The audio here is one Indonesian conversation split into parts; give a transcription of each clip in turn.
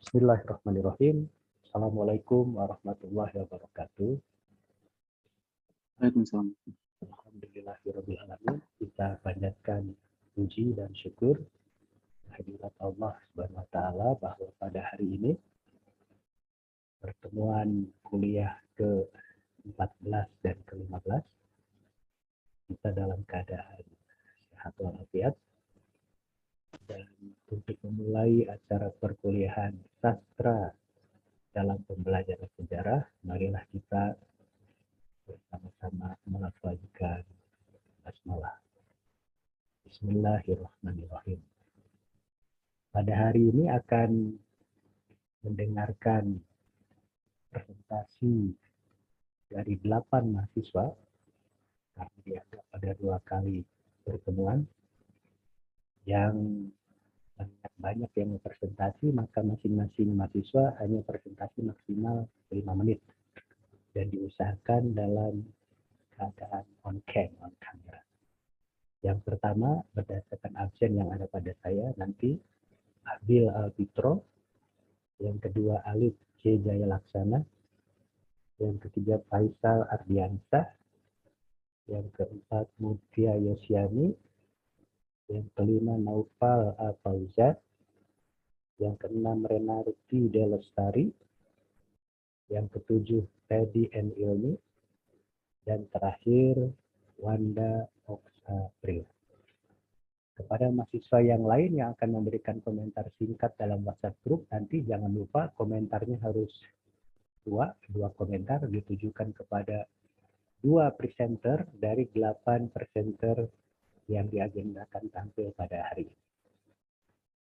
Bismillahirrahmanirrahim. Assalamualaikum warahmatullahi wabarakatuh. Waalaikumsalam. Alhamdulillahirrahmanirrahim. Kita panjatkan puji dan syukur kehadirat Allah Subhanahu wa taala bahwa pada hari ini pertemuan kuliah ke-14 dan ke-15 kita dalam keadaan sehat walafiat. Dan untuk memulai acara perkuliahan sastra dalam pembelajaran sejarah, marilah kita bersama-sama melafazkan basmalah. Bismillahirrahmanirrahim. Pada hari ini akan mendengarkan presentasi dari 8 mahasiswa karena dianggap ada 2 kali pertemuan yang banyak yang presentasi, maka masing-masing mahasiswa hanya presentasi maksimal 5 menit dan diusahakan dalam keadaan on camera. Yang pertama, berdasarkan absen yang ada pada saya, nanti Abil Alfitro, yang kedua Alif J. Jaya Laksana, yang ketiga Faisal Ardiansah, yang keempat Mutia Yosiani, yang kelima Naufal Fauzan, yang keenam Renarti Delestari, yang ketujuh Teddy N. Ilmi, dan terakhir Wanda Oksabril. Kepada mahasiswa yang lain yang akan memberikan komentar singkat dalam WhatsApp group, nanti jangan lupa komentarnya harus dua komentar ditujukan kepada 2 presenter dari 8 presenter yang diagendakan tampil pada hari ini.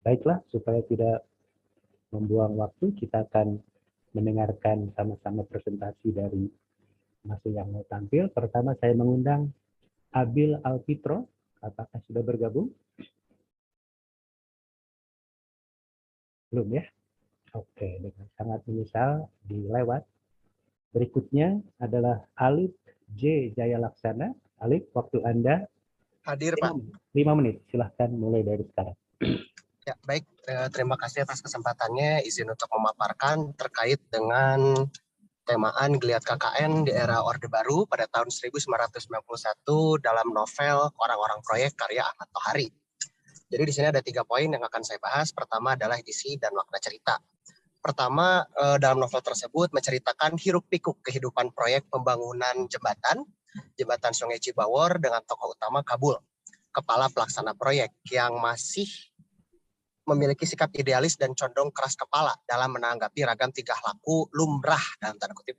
Baiklah, supaya tidak membuang waktu, kita akan mendengarkan sama-sama presentasi dari masing yang mau tampil. Pertama saya mengundang Abil Alfitro. Apakah sudah bergabung? Belum ya? Oke, dengan sangat menyesal dilewat. Berikutnya adalah Alif J. Jaya Laksana. Alif, waktu Anda hadir, Pak. 5 menit, silahkan mulai dari sekarang. Ya, baik. Terima kasih atas kesempatannya. Izin untuk memaparkan terkait dengan temaan Geliat KKN di era Orde Baru pada tahun 1991 dalam novel Orang-orang Proyek karya Ahmad Tohari. Jadi di sini ada 3 poin yang akan saya bahas. Pertama adalah isi dan makna cerita. Pertama, dalam novel tersebut menceritakan hiruk-pikuk kehidupan proyek pembangunan jembatan Sungai Cibawor dengan tokoh utama Kabul, kepala pelaksana proyek yang masih memiliki sikap idealis dan condong keras kepala dalam menanggapi ragam tingkah laku lumrah dalam tanda kutip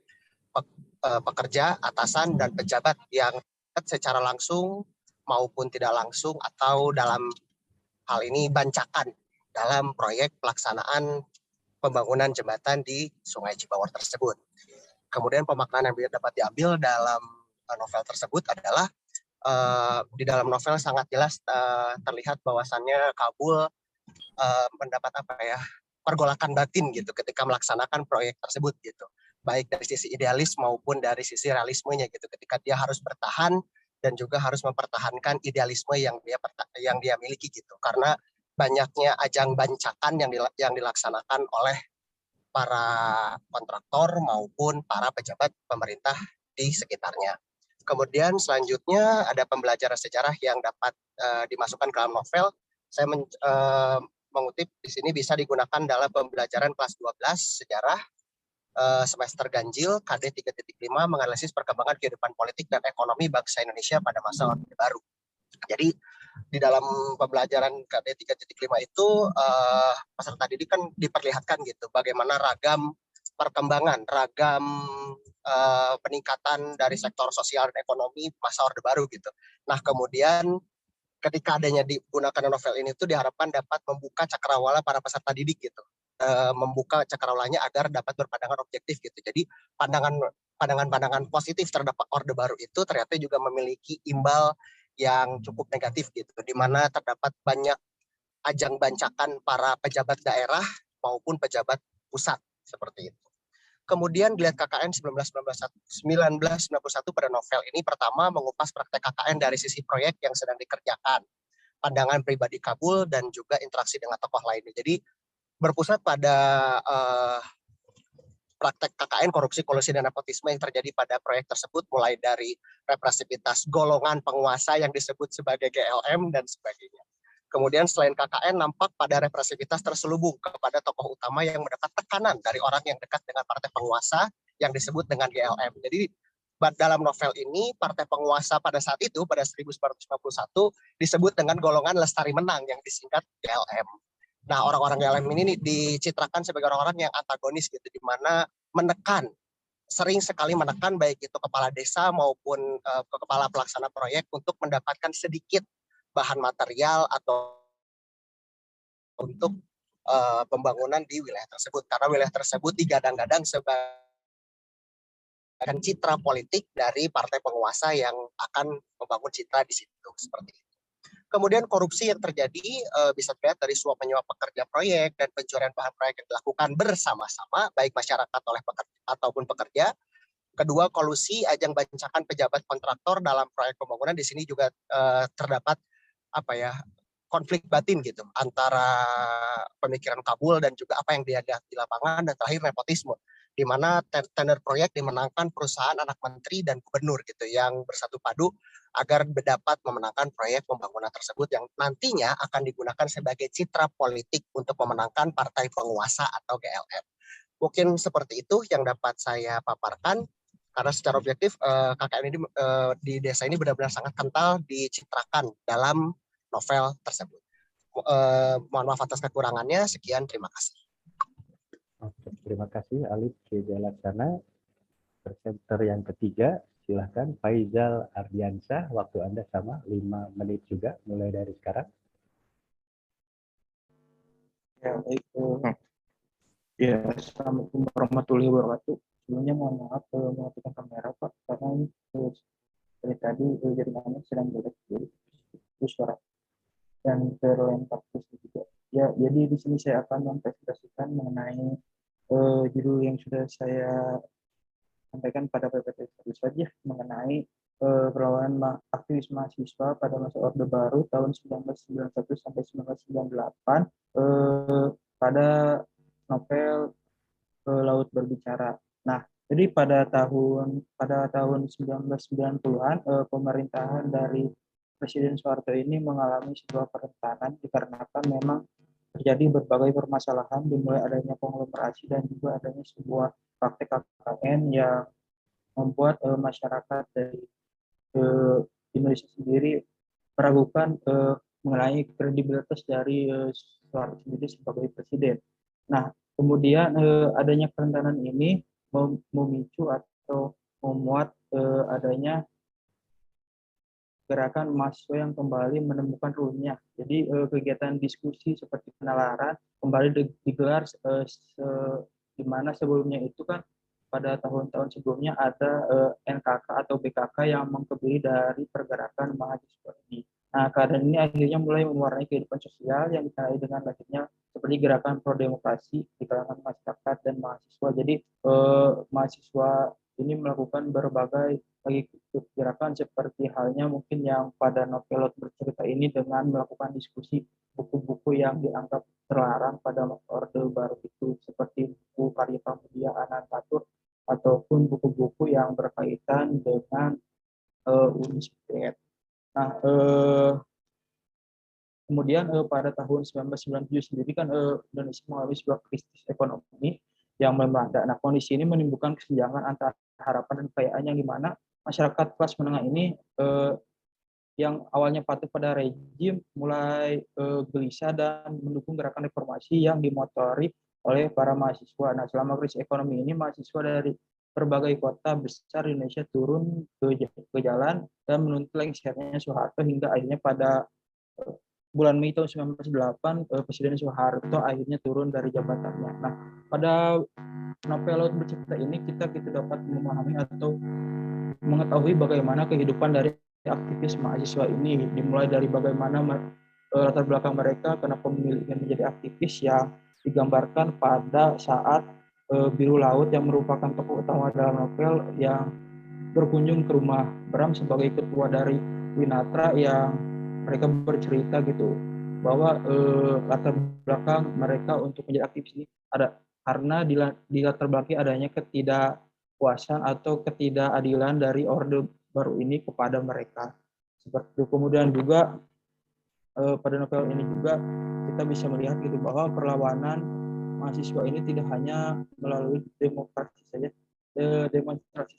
pekerja, atasan, dan pejabat yang secara langsung maupun tidak langsung atau dalam hal ini bancakan dalam proyek pelaksanaan pembangunan jembatan di Sungai Cibawor tersebut. Kemudian pemaknaan yang dapat diambil dalam novel tersebut adalah di dalam novel sangat jelas terlihat bahwasannya Kabul mendapat pergolakan batin gitu ketika melaksanakan proyek tersebut gitu, baik dari sisi idealis maupun dari sisi realismenya gitu, ketika dia harus bertahan dan juga harus mempertahankan idealisme yang dia miliki gitu, karena banyaknya ajang bancakan yang dilaksanakan oleh para kontraktor maupun para pejabat pemerintah di sekitarnya. Kemudian selanjutnya ada pembelajaran sejarah yang dapat dimasukkan ke dalam novel. Saya mengutip di sini bisa digunakan dalam pembelajaran kelas 12 sejarah semester ganjil KD 3.5 menganalisis perkembangan kehidupan politik dan ekonomi bangsa Indonesia pada masa Orde Baru. Jadi di dalam pembelajaran KD 3.5 itu peserta didik kan diperlihatkan gitu bagaimana ragam perkembangan, ragam peningkatan dari sektor sosial dan ekonomi masa Orde Baru gitu. Nah kemudian ketika adanya digunakan novel ini tuh diharapkan dapat membuka cakrawala para peserta didik gitu, membuka cakrawalanya agar dapat berpandangan objektif gitu. Jadi pandangan positif terhadap Orde Baru itu ternyata juga memiliki imbal yang cukup negatif gitu, di mana terdapat banyak ajang bancakan para pejabat daerah maupun pejabat pusat seperti itu. Kemudian Geliat KKN 1991 pada novel ini pertama mengupas praktek KKN dari sisi proyek yang sedang dikerjakan, pandangan pribadi Kabul, dan juga interaksi dengan tokoh lainnya. Jadi berpusat pada praktek KKN, korupsi, kolusi, dan nepotisme yang terjadi pada proyek tersebut, mulai dari represivitas golongan penguasa yang disebut sebagai GLM dan sebagainya. Kemudian selain KKN, nampak pada represivitas terselubung kepada tokoh utama yang mendapat tekanan dari orang yang dekat dengan partai penguasa yang disebut dengan GLM. Jadi dalam novel ini, partai penguasa pada saat itu, pada 1951, disebut dengan golongan Lestari Menang yang disingkat GLM. Nah, orang-orang GLM ini dicitrakan sebagai orang-orang yang antagonis gitu, di mana sering sekali menekan baik itu kepala desa maupun kepala pelaksana proyek untuk mendapatkan sedikit bahan material atau untuk pembangunan di wilayah tersebut, karena wilayah tersebut digadang-gadang sebagai citra politik dari partai penguasa yang akan membangun citra di situ, seperti itu. Kemudian korupsi yang terjadi bisa dilihat dari suap menyuap pekerja proyek dan pencurian bahan proyek yang dilakukan bersama-sama, baik masyarakat ataupun pekerja. Kedua, kolusi ajang bancakan pejabat kontraktor dalam proyek pembangunan. Di sini juga terdapat konflik batin gitu antara pemikiran kabul dan juga apa yang dilihat di lapangan. Dan terakhir, nepotisme, di mana tender proyek dimenangkan perusahaan anak menteri dan gubernur gitu, yang bersatu padu agar dapat memenangkan proyek pembangunan tersebut yang nantinya akan digunakan sebagai citra politik untuk memenangkan partai penguasa atau GLM. Mungkin seperti itu yang dapat saya paparkan, karena secara objektif KKN ini di desa ini benar-benar sangat kental dicitrakan dalam novel tersebut. Mohon maaf atas kekurangannya. Sekian, terima kasih. Oke, terima kasih Alif K. Jalaksana. Presenter yang ketiga, silahkan Faizal Ardiansyah. Waktu Anda sama 5 menit juga, mulai dari sekarang. Ya, baik. Ya, Assalamualaikum warahmatullahi wabarakatuh. Sebelumnya mohon maaf mematikan kamera Pak, karena ini dari tadi jaringannya sedang jelek, jadi suara dan terlempar terus juga. Ya, jadi di sini saya akan mempresentasikan mengenai judul yang sudah saya sampaikan pada PPT itu saja, mengenai perlawanan aktivis mahasiswa pada masa Orde Baru tahun 1991 sampai 1998 pada novel Laut Berbicara. Nah, jadi pada tahun 1990-an pemerintahan dari Presiden Soeharto ini mengalami sebuah kerentanan dikarenakan memang terjadi berbagai permasalahan, dimulai adanya konglomerasi dan juga adanya sebuah praktek KKN yang membuat masyarakat dari Indonesia sendiri meragukan mengenai kredibilitas dari Soeharto sendiri sebagai presiden. Nah, kemudian adanya kerentanan ini memicu atau memuat adanya gerakan mahasiswa yang kembali menemukan ruhnya. Jadi kegiatan diskusi seperti penalaran kembali digelar di mana sebelumnya itu kan pada tahun-tahun sebelumnya ada NKK atau BKK yang mengkebiri dari pergerakan mahasiswa ini. Nah, keadaan ini akhirnya mulai mewarnai kehidupan sosial yang ditandai dengan lahirnya seperti gerakan pro demokrasi di kalangan masyarakat dan mahasiswa. Jadi mahasiswa ini melakukan berbagai lagi gerakan seperti halnya mungkin yang pada novel Laut Bercerita ini dengan melakukan diskusi buku-buku yang dianggap terlarang pada Orde Baru itu, seperti buku karya Pramudia Anantatur ataupun buku-buku yang berkaitan dengan Uni Soviet. Nah, kemudian pada tahun 1997 sendiri kan Indonesia mengalami sebuah krisis ekonomi yang melanda. Nah, kondisi ini menimbulkan kesenjangan antara harapan dan kekayaan, yang dimana masyarakat kelas menengah ini yang awalnya patuh pada rejim mulai gelisah dan mendukung gerakan reformasi yang dimotori oleh para mahasiswa. Nah, selama krisis ekonomi ini mahasiswa dari berbagai kota besar di Indonesia turun ke jalan dan menuntut lengsernya Soeharto, hingga akhirnya pada bulan Mei tahun 1998 Presiden Soeharto akhirnya turun dari jabatannya. Nah, pada novel Laut Bercerita ini kita dapat memahami atau mengetahui bagaimana kehidupan dari aktivis mahasiswa ini, dimulai dari bagaimana latar belakang mereka kenapa memilih ingin menjadi aktivis, yang digambarkan pada saat Biru Laut yang merupakan tokoh utama dalam novel yang berkunjung ke rumah Bram sebagai ketua dari Winatra, yang mereka bercerita gitu bahwa latar belakang mereka untuk menjadi aktivis ini ada karena di latar belakang adanya ketidakpuasan atau ketidakadilan dari Orde Baru ini kepada mereka. Seperti itu. Kemudian juga pada novel ini juga kita bisa melihat gitu bahwa perlawanan mahasiswa ini tidak hanya melalui demonstrasi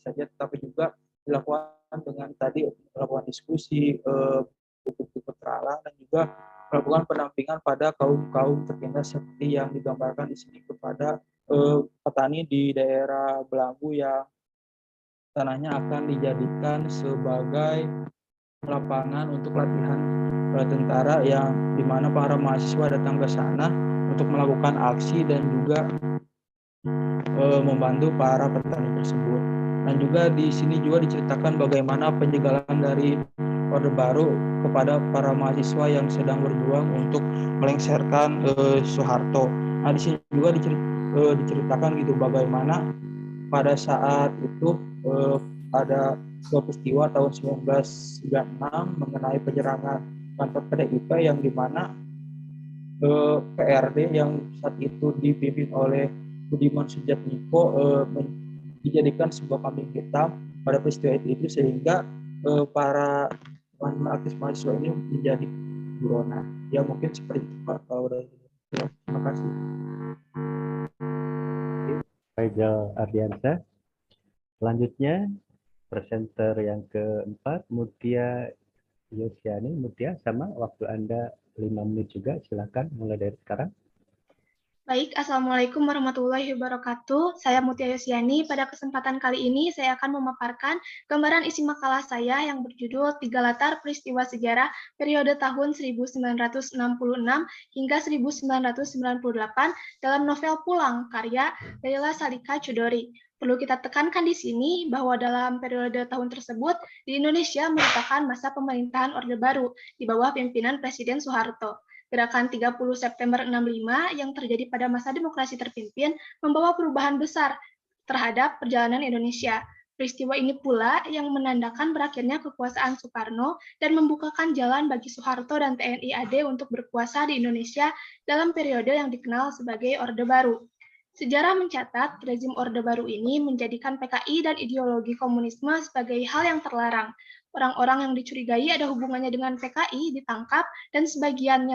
saja, tetapi juga dilakukan dengan tadi melakukan diskusi, buku-buku petualang, dan juga melakukan pendampingan pada kaum tertindas seperti yang digambarkan di sini kepada petani di daerah Belanggu yang tanahnya akan dijadikan sebagai lapangan untuk latihan tentara, yang dimana para mahasiswa datang ke sana untuk melakukan aksi dan juga membantu para petani tersebut. Dan juga di sini juga diceritakan bagaimana penyegalan dari Orde Baru kepada para mahasiswa yang sedang berjuang untuk melengsarkan Soeharto. Nah, di sini juga diceritakan gitu bagaimana pada saat itu ada sebuah peristiwa tahun 1996 mengenai penyerangan kantor PDIP yang dimana PRD yang saat itu dipimpin oleh Budiman Sujatmiko dijadikan sebuah kambing hitam pada peristiwa itu sehingga para aktivis mahasiswa ini menjadi buronan. Ya mungkin seperti itu Pak. Terima kasih. Faisal Ardiansyah. Selanjutnya presenter yang keempat, Mutia Yosiani. Mutia, sama waktu Anda 5 menit juga, silakan mulai dari sekarang. Baik, Assalamualaikum warahmatullahi wabarakatuh. Saya Mutia Yosiani. Pada kesempatan kali ini saya akan memaparkan gambaran isi makalah saya yang berjudul 3 latar peristiwa sejarah periode tahun 1966 hingga 1998 dalam novel Pulang, karya Leila Salika Chudori. Perlu kita tekankan di sini bahwa dalam periode tahun tersebut di Indonesia merupakan masa pemerintahan Orde Baru di bawah pimpinan Presiden Soeharto. Gerakan 30 September 65 yang terjadi pada masa demokrasi terpimpin membawa perubahan besar terhadap perjalanan Indonesia. Peristiwa ini pula yang menandakan berakhirnya kekuasaan Soekarno dan membukakan jalan bagi Soeharto dan TNI AD untuk berkuasa di Indonesia dalam periode yang dikenal sebagai Orde Baru. Sejarah mencatat rezim Orde Baru ini menjadikan PKI dan ideologi komunisme sebagai hal yang terlarang. Orang-orang yang dicurigai ada hubungannya dengan PKI ditangkap dan sebagian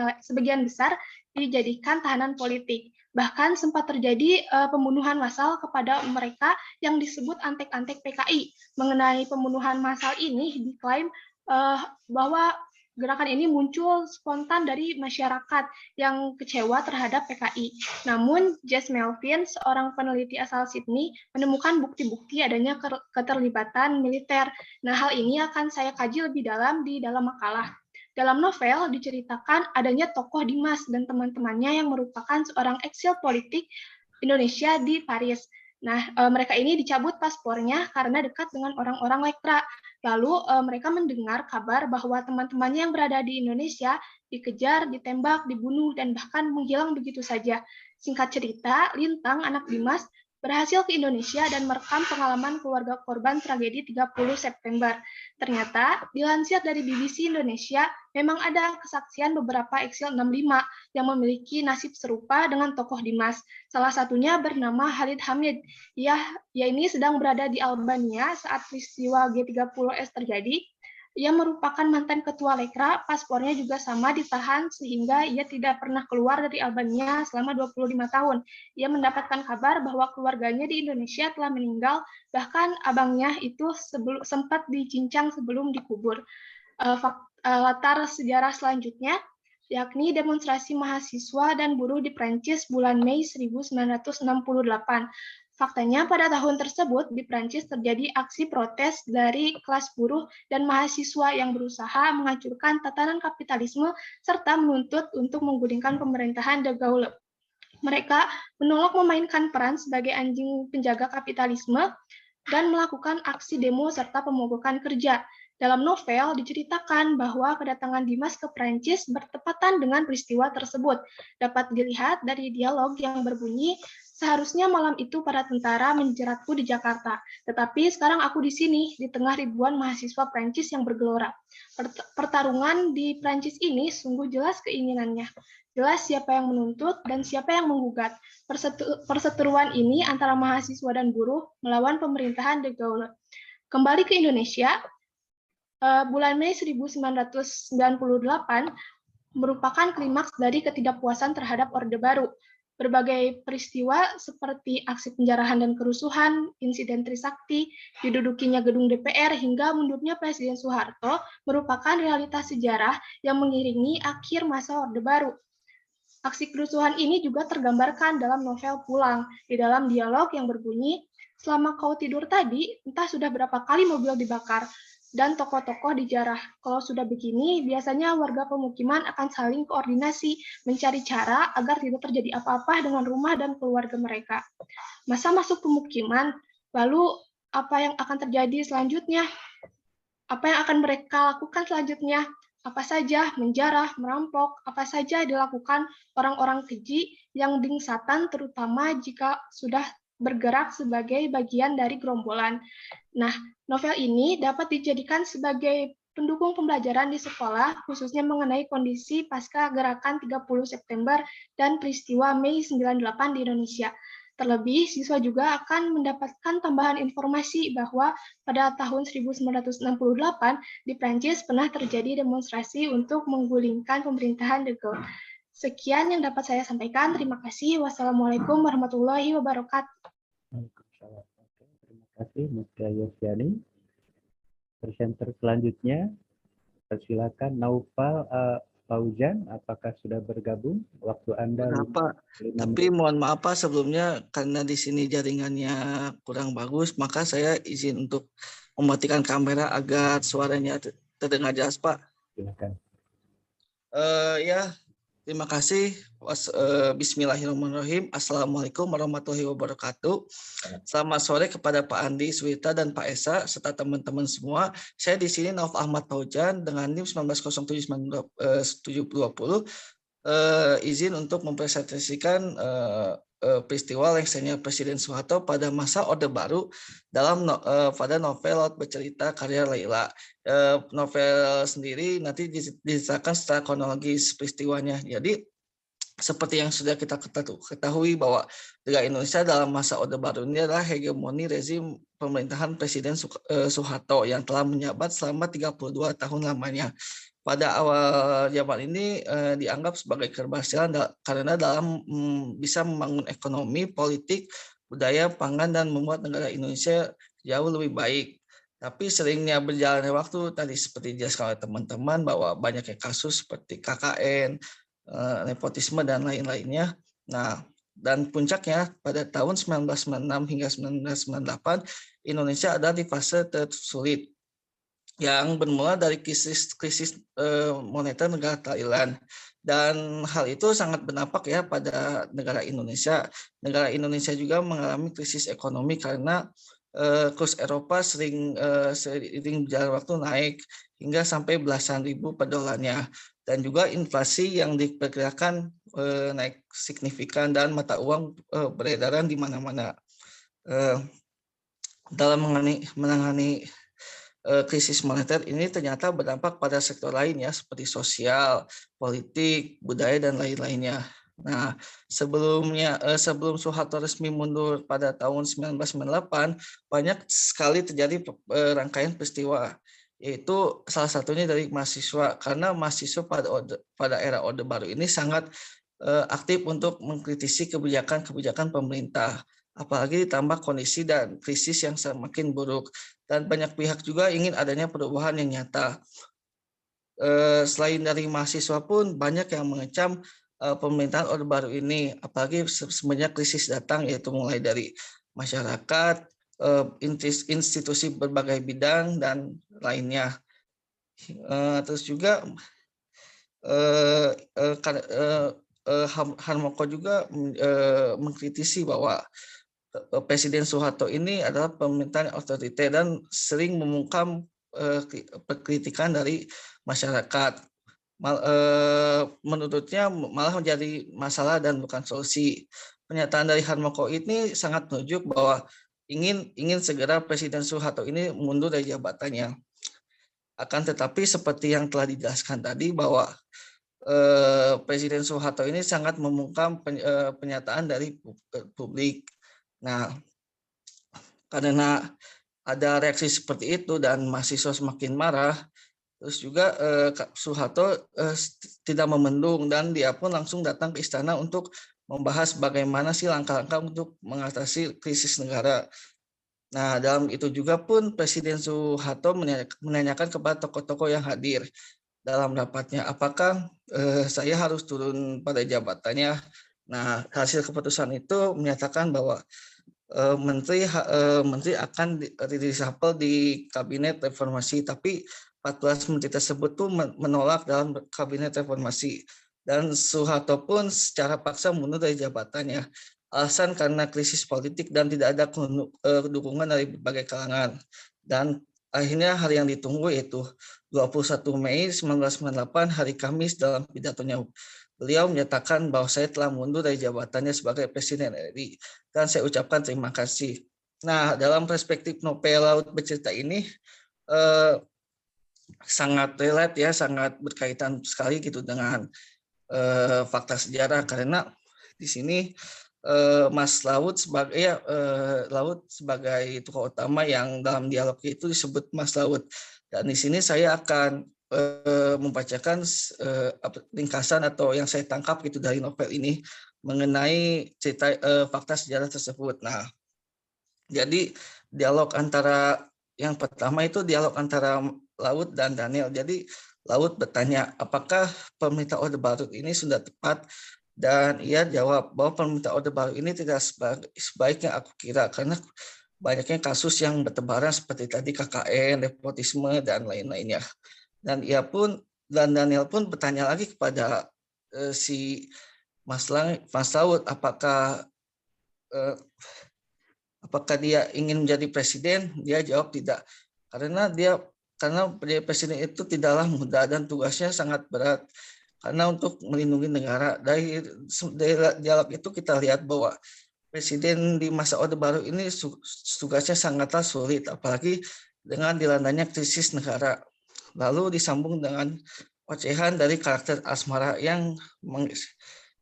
besar dijadikan tahanan politik. Bahkan sempat terjadi pembunuhan massal kepada mereka yang disebut antek-antek PKI. Mengenai pembunuhan massal ini diklaim bahwa gerakan ini muncul spontan dari masyarakat yang kecewa terhadap PKI. Namun, Jess Melvin, seorang peneliti asal Sydney, menemukan bukti-bukti adanya keterlibatan militer. Nah, hal ini akan saya kaji lebih dalam di dalam makalah. Dalam novel diceritakan adanya tokoh Dimas dan teman-temannya yang merupakan seorang eksil politik Indonesia di Paris. Nah, mereka ini dicabut paspornya karena dekat dengan orang-orang Lekra. Lalu mereka mendengar kabar bahwa teman-temannya yang berada di Indonesia dikejar, ditembak, dibunuh, dan bahkan menghilang begitu saja. Singkat cerita, Lintang, anak Dimas, berhasil ke Indonesia dan merekam pengalaman keluarga korban tragedi 30 September. Ternyata, dilansir dari BBC Indonesia, memang ada kesaksian beberapa eksil 65 yang memiliki nasib serupa dengan tokoh Dimas. Salah satunya bernama Halid Hamid. Ia ini sedang berada di Albania saat peristiwa G30S terjadi. Ia merupakan mantan ketua Lekra, paspornya juga sama ditahan sehingga ia tidak pernah keluar dari Albania selama 25 tahun. Ia mendapatkan kabar bahwa keluarganya di Indonesia telah meninggal, bahkan abangnya itu sempat dicincang sebelum dikubur. Latar sejarah selanjutnya, yakni demonstrasi mahasiswa dan buruh di Prancis bulan Mei 1968. Faktanya pada tahun tersebut di Prancis terjadi aksi protes dari kelas buruh dan mahasiswa yang berusaha menghancurkan tatanan kapitalisme serta menuntut untuk menggulingkan pemerintahan De Gaulle. Mereka menolak memainkan peran sebagai anjing penjaga kapitalisme dan melakukan aksi demo serta pemogokan kerja. Dalam novel diceritakan bahwa kedatangan Dimas ke Prancis bertepatan dengan peristiwa tersebut. Dapat dilihat dari dialog yang berbunyi, Seharusnya malam itu para tentara menjeratku di Jakarta, tetapi sekarang aku di sini, di tengah ribuan mahasiswa Prancis yang bergelora. Pertarungan di Prancis ini sungguh jelas keinginannya. Jelas siapa yang menuntut dan siapa yang menggugat. Perseteruan ini antara mahasiswa dan buruh melawan pemerintahan De Gaulle. Kembali ke Indonesia, bulan Mei 1998 merupakan klimaks dari ketidakpuasan terhadap Orde Baru. Berbagai peristiwa seperti aksi penjarahan dan kerusuhan, insiden Trisakti, didudukinya gedung DPR, hingga mundurnya Presiden Soeharto merupakan realitas sejarah yang mengiringi akhir masa Orde Baru. Aksi kerusuhan ini juga tergambarkan dalam novel Pulang, di dalam dialog yang berbunyi, "Selama kau tidur tadi, entah sudah berapa kali mobil dibakar, dan tokoh-tokoh dijarah. Kalau sudah begini, biasanya warga pemukiman akan saling koordinasi, mencari cara agar tidak terjadi apa-apa dengan rumah dan keluarga mereka. Masa masuk pemukiman, lalu apa yang akan terjadi selanjutnya? Apa yang akan mereka lakukan selanjutnya? Apa saja menjarah, merampok, apa saja dilakukan orang-orang keji yang bingsatan, terutama jika sudah bergerak sebagai bagian dari gerombolan." Nah, novel ini dapat dijadikan sebagai pendukung pembelajaran di sekolah, khususnya mengenai kondisi pasca gerakan 30 September dan peristiwa Mei 98 di Indonesia. Terlebih, siswa juga akan mendapatkan tambahan informasi bahwa pada tahun 1968 di Prancis pernah terjadi demonstrasi untuk menggulingkan pemerintahan De Gaulle. Sekian yang dapat saya sampaikan. Terima kasih. Wassalamualaikum warahmatullahi wabarakatuh. Waalaikumsalam. Terima kasih, Mustia Yosiani. Presenter selanjutnya, silakan Naufal Fauzan, apakah sudah bergabung? Waktu Anda Kenapa? 5 Tapi menit. mohon maaf Pak sebelumnya karena di sini jaringannya kurang bagus, maka saya izin untuk mematikan kamera agar suaranya terdengar jelas Pak. Silakan. Ya, terima kasih. Bismillahirrahmanirrahim. Assalamualaikum warahmatullahi wabarakatuh. Selamat sore kepada Pak Andi Swita dan Pak Esa serta teman-teman semua. Saya di sini Nauf Ahmad Fauzan dengan NIM 1907-1920. Izin untuk mempresentasikan peristiwa lengsernya Presiden Soeharto pada masa Orde Baru pada novel Laut Bercerita karya Laila. Novel sendiri nanti diceritakan secara kronologis peristiwanya. Jadi seperti yang sudah kita ketahui bahwa negara Indonesia dalam masa Orde Baru ini adalah hegemoni rezim pemerintahan Presiden Soeharto yang telah menjabat selama 32 tahun lamanya. Pada awal zaman ini dianggap sebagai keberhasilan karena dalam bisa membangun ekonomi, politik, budaya, pangan, dan membuat negara Indonesia jauh lebih baik. Tapi seringnya berjalannya waktu, tadi seperti dijelaskan oleh teman-teman, bahwa banyaknya kasus seperti KKN, nepotisme, dan lain-lainnya. Nah, dan puncaknya pada tahun 1996 hingga 1998, Indonesia ada di fase tersulit yang bermula dari krisis moneter negara Thailand, dan hal itu sangat berdampak ya pada negara Indonesia. Negara Indonesia juga mengalami krisis ekonomi karena kurs Eropa sering berjalan waktu naik hingga sampai belasan ribu per dolarnya, dan juga inflasi yang diperkirakan naik signifikan dan mata uang beredaran di mana-mana. Dalam menangani krisis moneter ini ternyata berdampak pada sektor lain ya, seperti sosial, politik, budaya, dan lain-lainnya. Nah, sebelum Soeharto resmi mundur pada tahun 1998, banyak sekali terjadi rangkaian peristiwa, yaitu salah satunya dari mahasiswa, karena mahasiswa pada era Orde Baru ini sangat aktif untuk mengkritisi kebijakan pemerintah, apalagi ditambah kondisi dan krisis yang semakin buruk, dan banyak pihak juga ingin adanya perubahan yang nyata. Selain dari mahasiswa pun banyak yang mengecam pemerintahan Orde Baru ini, apalagi semenjak krisis datang, yaitu mulai dari masyarakat, institusi berbagai bidang, dan lainnya. Terus juga Harmoko juga mengkritisi bahwa Presiden Soeharto ini adalah pemerintahan otoriter dan sering memungkam kritikan dari masyarakat. Menurutnya malah menjadi masalah dan bukan solusi. pernyataan dari Harmoko ini sangat menunjuk bahwa ingin segera Presiden Soeharto ini mundur dari jabatannya. Akan tetapi seperti yang telah dijelaskan tadi bahwa Presiden Soeharto ini sangat membungkam pernyataan dari publik. Nah, karena ada reaksi seperti itu dan mahasiswa semakin marah, terus juga Soeharto tidak memendung dan dia pun langsung datang ke istana untuk membahas bagaimana sih langkah-langkah untuk mengatasi krisis negara. Nah, dalam itu juga pun Presiden Soeharto menanyakan kepada tokoh-tokoh yang hadir dalam rapatnya, apakah saya harus turun pada jabatannya. Nah, hasil keputusan itu menyatakan bahwa menteri akan reshuffle di kabinet reformasi, tapi 14 menteri tersebut tuh menolak dalam kabinet reformasi dan Soeharto pun secara paksa mundur dari jabatannya. Alasan karena krisis politik dan tidak ada dukungan dari berbagai kalangan. Dan akhirnya hari yang ditunggu yaitu 21 Mei 1998 hari Kamis dalam pidatonya beliau menyatakan bahwa saya telah mundur dari jabatannya sebagai Presiden RI dan saya ucapkan terima kasih. Nah, dalam perspektif novel Laut Bercerita ini sangat relate ya, sangat berkaitan sekali gitu dengan fakta sejarah karena di sini Mas Laut sebagai tokoh utama yang dalam dialog itu disebut Mas Laut, dan di sini saya akan membacakan ringkasan atau yang saya tangkap gitu dari novel ini mengenai cerita fakta sejarah tersebut. Nah, jadi dialog antara yang pertama itu dialog antara Laut dan Daniel. Jadi Laut bertanya, apakah pemerintah Orde Baru ini sudah tepat? Dan ia jawab bahwa pemerintah Orde Baru ini tidak sebaik yang aku kira karena banyaknya kasus yang bertebaran seperti tadi KKN, nepotisme dan lain-lainnya. Dan Daniel pun bertanya lagi kepada si Mas Laut, apakah dia ingin menjadi presiden? Dia jawab tidak, karena menjadi presiden itu tidaklah mudah dan tugasnya sangat berat. Karena untuk melindungi negara. Dari dialog itu kita lihat bahwa presiden di masa Orde Baru ini tugasnya sangatlah sulit, apalagi dengan dilandanya krisis negara. Lalu disambung dengan ocehan dari karakter Asmara yang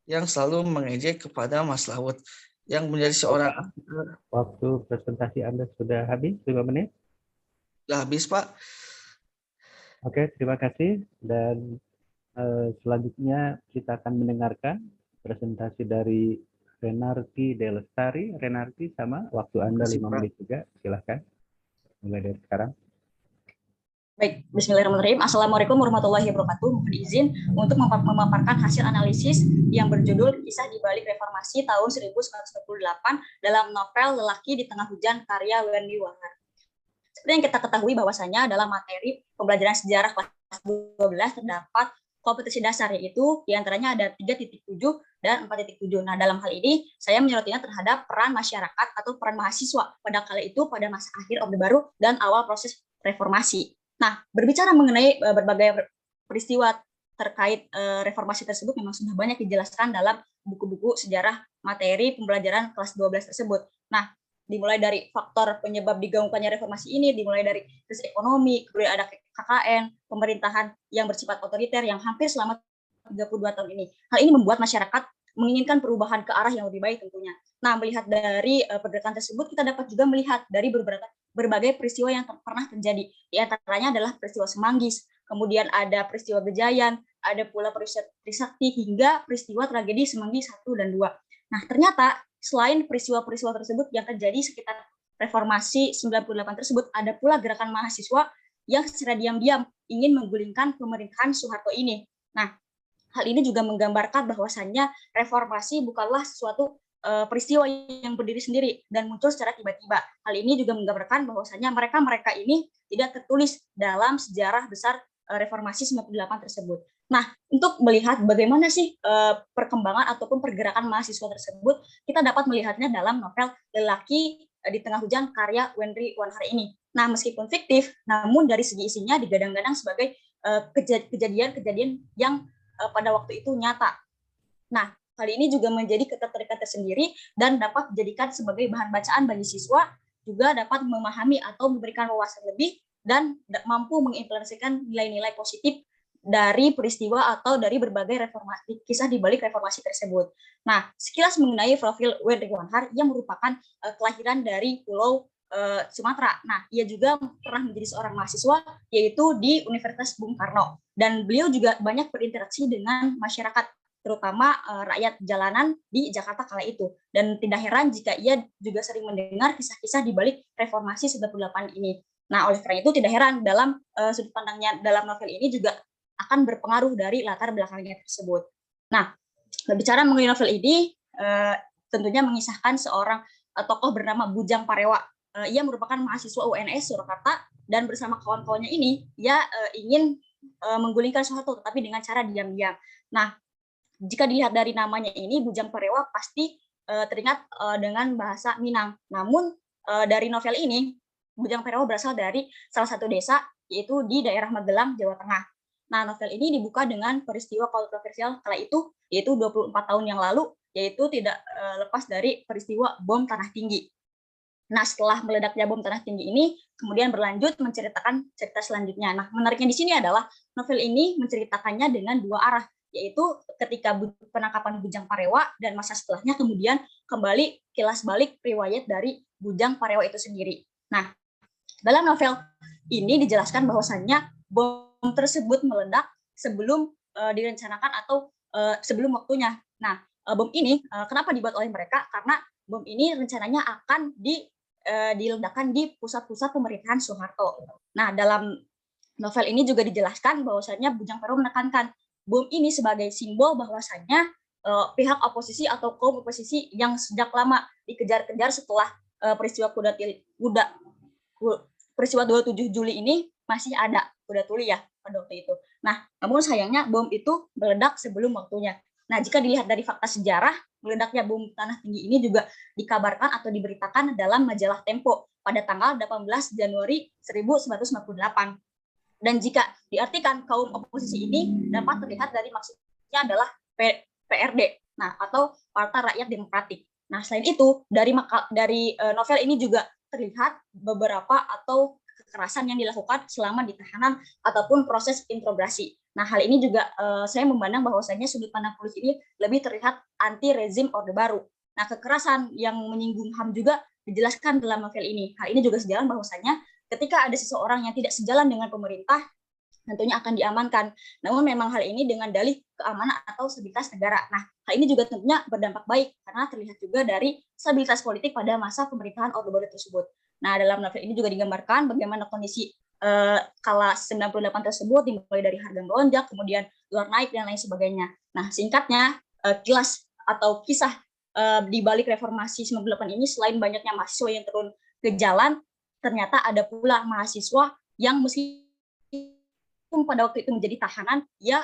selalu mengejek kepada Mas Laut yang menjadi seorang. Waktu presentasi Anda sudah habis, 5 menit. Sudah habis, Pak. Oke, terima kasih. Dan selanjutnya kita akan mendengarkan presentasi dari Renarti Delestari. Renarti, sama waktu Anda 5 menit juga, silahkan mulai dari sekarang. Baik, bismillahirrahmanirrahim. Assalamualaikum warahmatullahi wabarakatuh. Mohon izin untuk memaparkan hasil analisis yang berjudul Kisah di Balik Reformasi tahun 1948 dalam novel Lelaki di Tengah Hujan karya Wendy Wangar. Seperti yang kita ketahui bahwasanya dalam materi pembelajaran sejarah kelas 12 terdapat kompetensi dasar, yaitu diantaranya ada 3.7 dan 4.7. Nah, dalam hal ini saya menyorotnya terhadap peran masyarakat atau peran mahasiswa pada kala itu pada masa akhir Orde Baru dan awal proses reformasi. Nah, berbicara mengenai berbagai peristiwa terkait reformasi tersebut memang sudah banyak dijelaskan dalam buku-buku sejarah materi pembelajaran kelas 12 tersebut. Nah, dimulai dari faktor penyebab digaungkannya reformasi ini, dimulai dari krisis ekonomi, kemudian ada KKN, pemerintahan yang bersifat otoriter yang hampir selama 32 tahun ini. Hal ini membuat masyarakat menginginkan perubahan ke arah yang lebih baik tentunya. Nah, melihat dari pergerakan tersebut, kita dapat juga melihat dari berbagai peristiwa yang pernah terjadi. Di antaranya adalah peristiwa Semanggis, kemudian ada peristiwa Gejayan, ada pula peristiwa Trisakti, hingga peristiwa tragedi Semanggi 1 dan 2. Nah, ternyata selain peristiwa-peristiwa tersebut yang terjadi sekitar reformasi 98 tersebut, ada pula gerakan mahasiswa yang secara diam-diam ingin menggulingkan pemerintahan Soeharto ini. Nah, hal ini juga menggambarkan bahwasannya reformasi bukanlah suatu peristiwa yang berdiri sendiri dan muncul secara tiba-tiba. Hal ini juga menggambarkan bahwasannya mereka ini tidak tertulis dalam sejarah besar reformasi 98 tersebut. Nah, untuk melihat bagaimana sih perkembangan ataupun pergerakan mahasiswa tersebut, kita dapat melihatnya dalam novel Lelaki di Tengah Hujan karya Wendy Wangar ini. Nah, meskipun fiktif, namun dari segi isinya digadang-gadang sebagai kejadian-kejadian yang pada waktu itu nyata. Nah, hal ini juga menjadi ketertarikan tersendiri dan dapat dijadikan sebagai bahan bacaan bagi siswa, juga dapat memahami atau memberikan wawasan lebih dan mampu mengimplementasikan nilai-nilai positif dari peristiwa atau dari berbagai reformasi kisah di balik reformasi tersebut. Nah, sekilas mengenai profil Wendrik Wanhar, ia merupakan kelahiran dari Pulau Sumatera. Nah, ia juga pernah menjadi seorang mahasiswa yaitu di Universitas Bung Karno, dan beliau juga banyak berinteraksi dengan masyarakat, terutama rakyat jalanan di Jakarta kala itu. Dan tidak heran jika ia juga sering mendengar kisah-kisah di balik reformasi 98 ini. Nah, oleh karena itu tidak heran dalam sudut pandangnya dalam novel ini juga akan berpengaruh dari latar belakangnya tersebut. Nah, berbicara mengenai novel ini, tentunya mengisahkan seorang tokoh bernama Bujang Parewa. Ia merupakan mahasiswa UNS Surakarta dan bersama kawan-kawannya ini, ia ingin menggulingkan Soeharto, tetapi dengan cara diam-diam. Nah, jika dilihat dari namanya ini, Bujang Parewa pasti teringat dengan bahasa Minang. Namun, dari novel ini, Bujang Parewa berasal dari salah satu desa, yaitu di daerah Magelang, Jawa Tengah. Nah, novel ini dibuka dengan peristiwa kontroversial kala itu, yaitu 24 tahun yang lalu, yaitu tidak lepas dari peristiwa bom Tanah Tinggi. Nah, setelah meledaknya bom Tanah Tinggi ini, kemudian berlanjut menceritakan cerita selanjutnya. Nah, menariknya di sini adalah novel ini menceritakannya dengan dua arah, yaitu ketika penangkapan Bujang Parewa dan masa setelahnya, kemudian kembali kilas balik riwayat dari Bujang Parewa itu sendiri. Nah, dalam novel ini dijelaskan bahwasannya bom tersebut meledak sebelum direncanakan atau sebelum waktunya. Nah, bom ini kenapa dibuat oleh mereka? Karena bom ini rencananya akan diledakkan di pusat-pusat pemerintahan Soeharto. Nah, dalam novel ini juga dijelaskan bahwasannya Bujang Parewa menekankan bom ini sebagai simbol bahwasannya pihak oposisi atau kaum oposisi yang sejak lama dikejar-kejar setelah peristiwa peristiwa 27 Juli ini masih ada kuda tuli ya pada waktu itu. Nah, namun sayangnya bom itu meledak sebelum waktunya. Nah, jika dilihat dari fakta sejarah, meledaknya bom Tanah Tinggi ini juga dikabarkan atau diberitakan dalam majalah Tempo pada tanggal 18 Januari 1958. Dan jika diartikan kaum oposisi ini dapat terlihat dari maksudnya adalah PRD, nah atau Partai Rakyat Demokratik. Nah, selain itu dari novel ini juga terlihat beberapa atau kekerasan yang dilakukan selama di tahanan ataupun proses interogasi. Nah, hal ini juga saya memandang bahwasanya sudut pandang polisi ini lebih terlihat anti rezim Orde Baru. Nah, kekerasan yang menyinggung HAM juga dijelaskan dalam novel ini. Hal ini juga sejalan bahwasanya ketika ada seseorang yang tidak sejalan dengan pemerintah, tentunya akan diamankan. Namun memang hal ini dengan dalih keamanan atau stabilitas negara. Nah, hal ini juga tentunya berdampak baik karena terlihat juga dari stabilitas politik pada masa pemerintahan Orde Baru tersebut. Nah, dalam novel ini juga digambarkan bagaimana kondisi kala 98 tersebut, dimulai dari harga melonjak, kemudian dolar naik dan lain sebagainya. Nah, singkatnya kilas atau kisah di balik reformasi 98 ini, selain banyaknya mahasiswa yang turun ke jalan, ternyata ada pula mahasiswa yang meskipun pada waktu itu menjadi tahanan, ia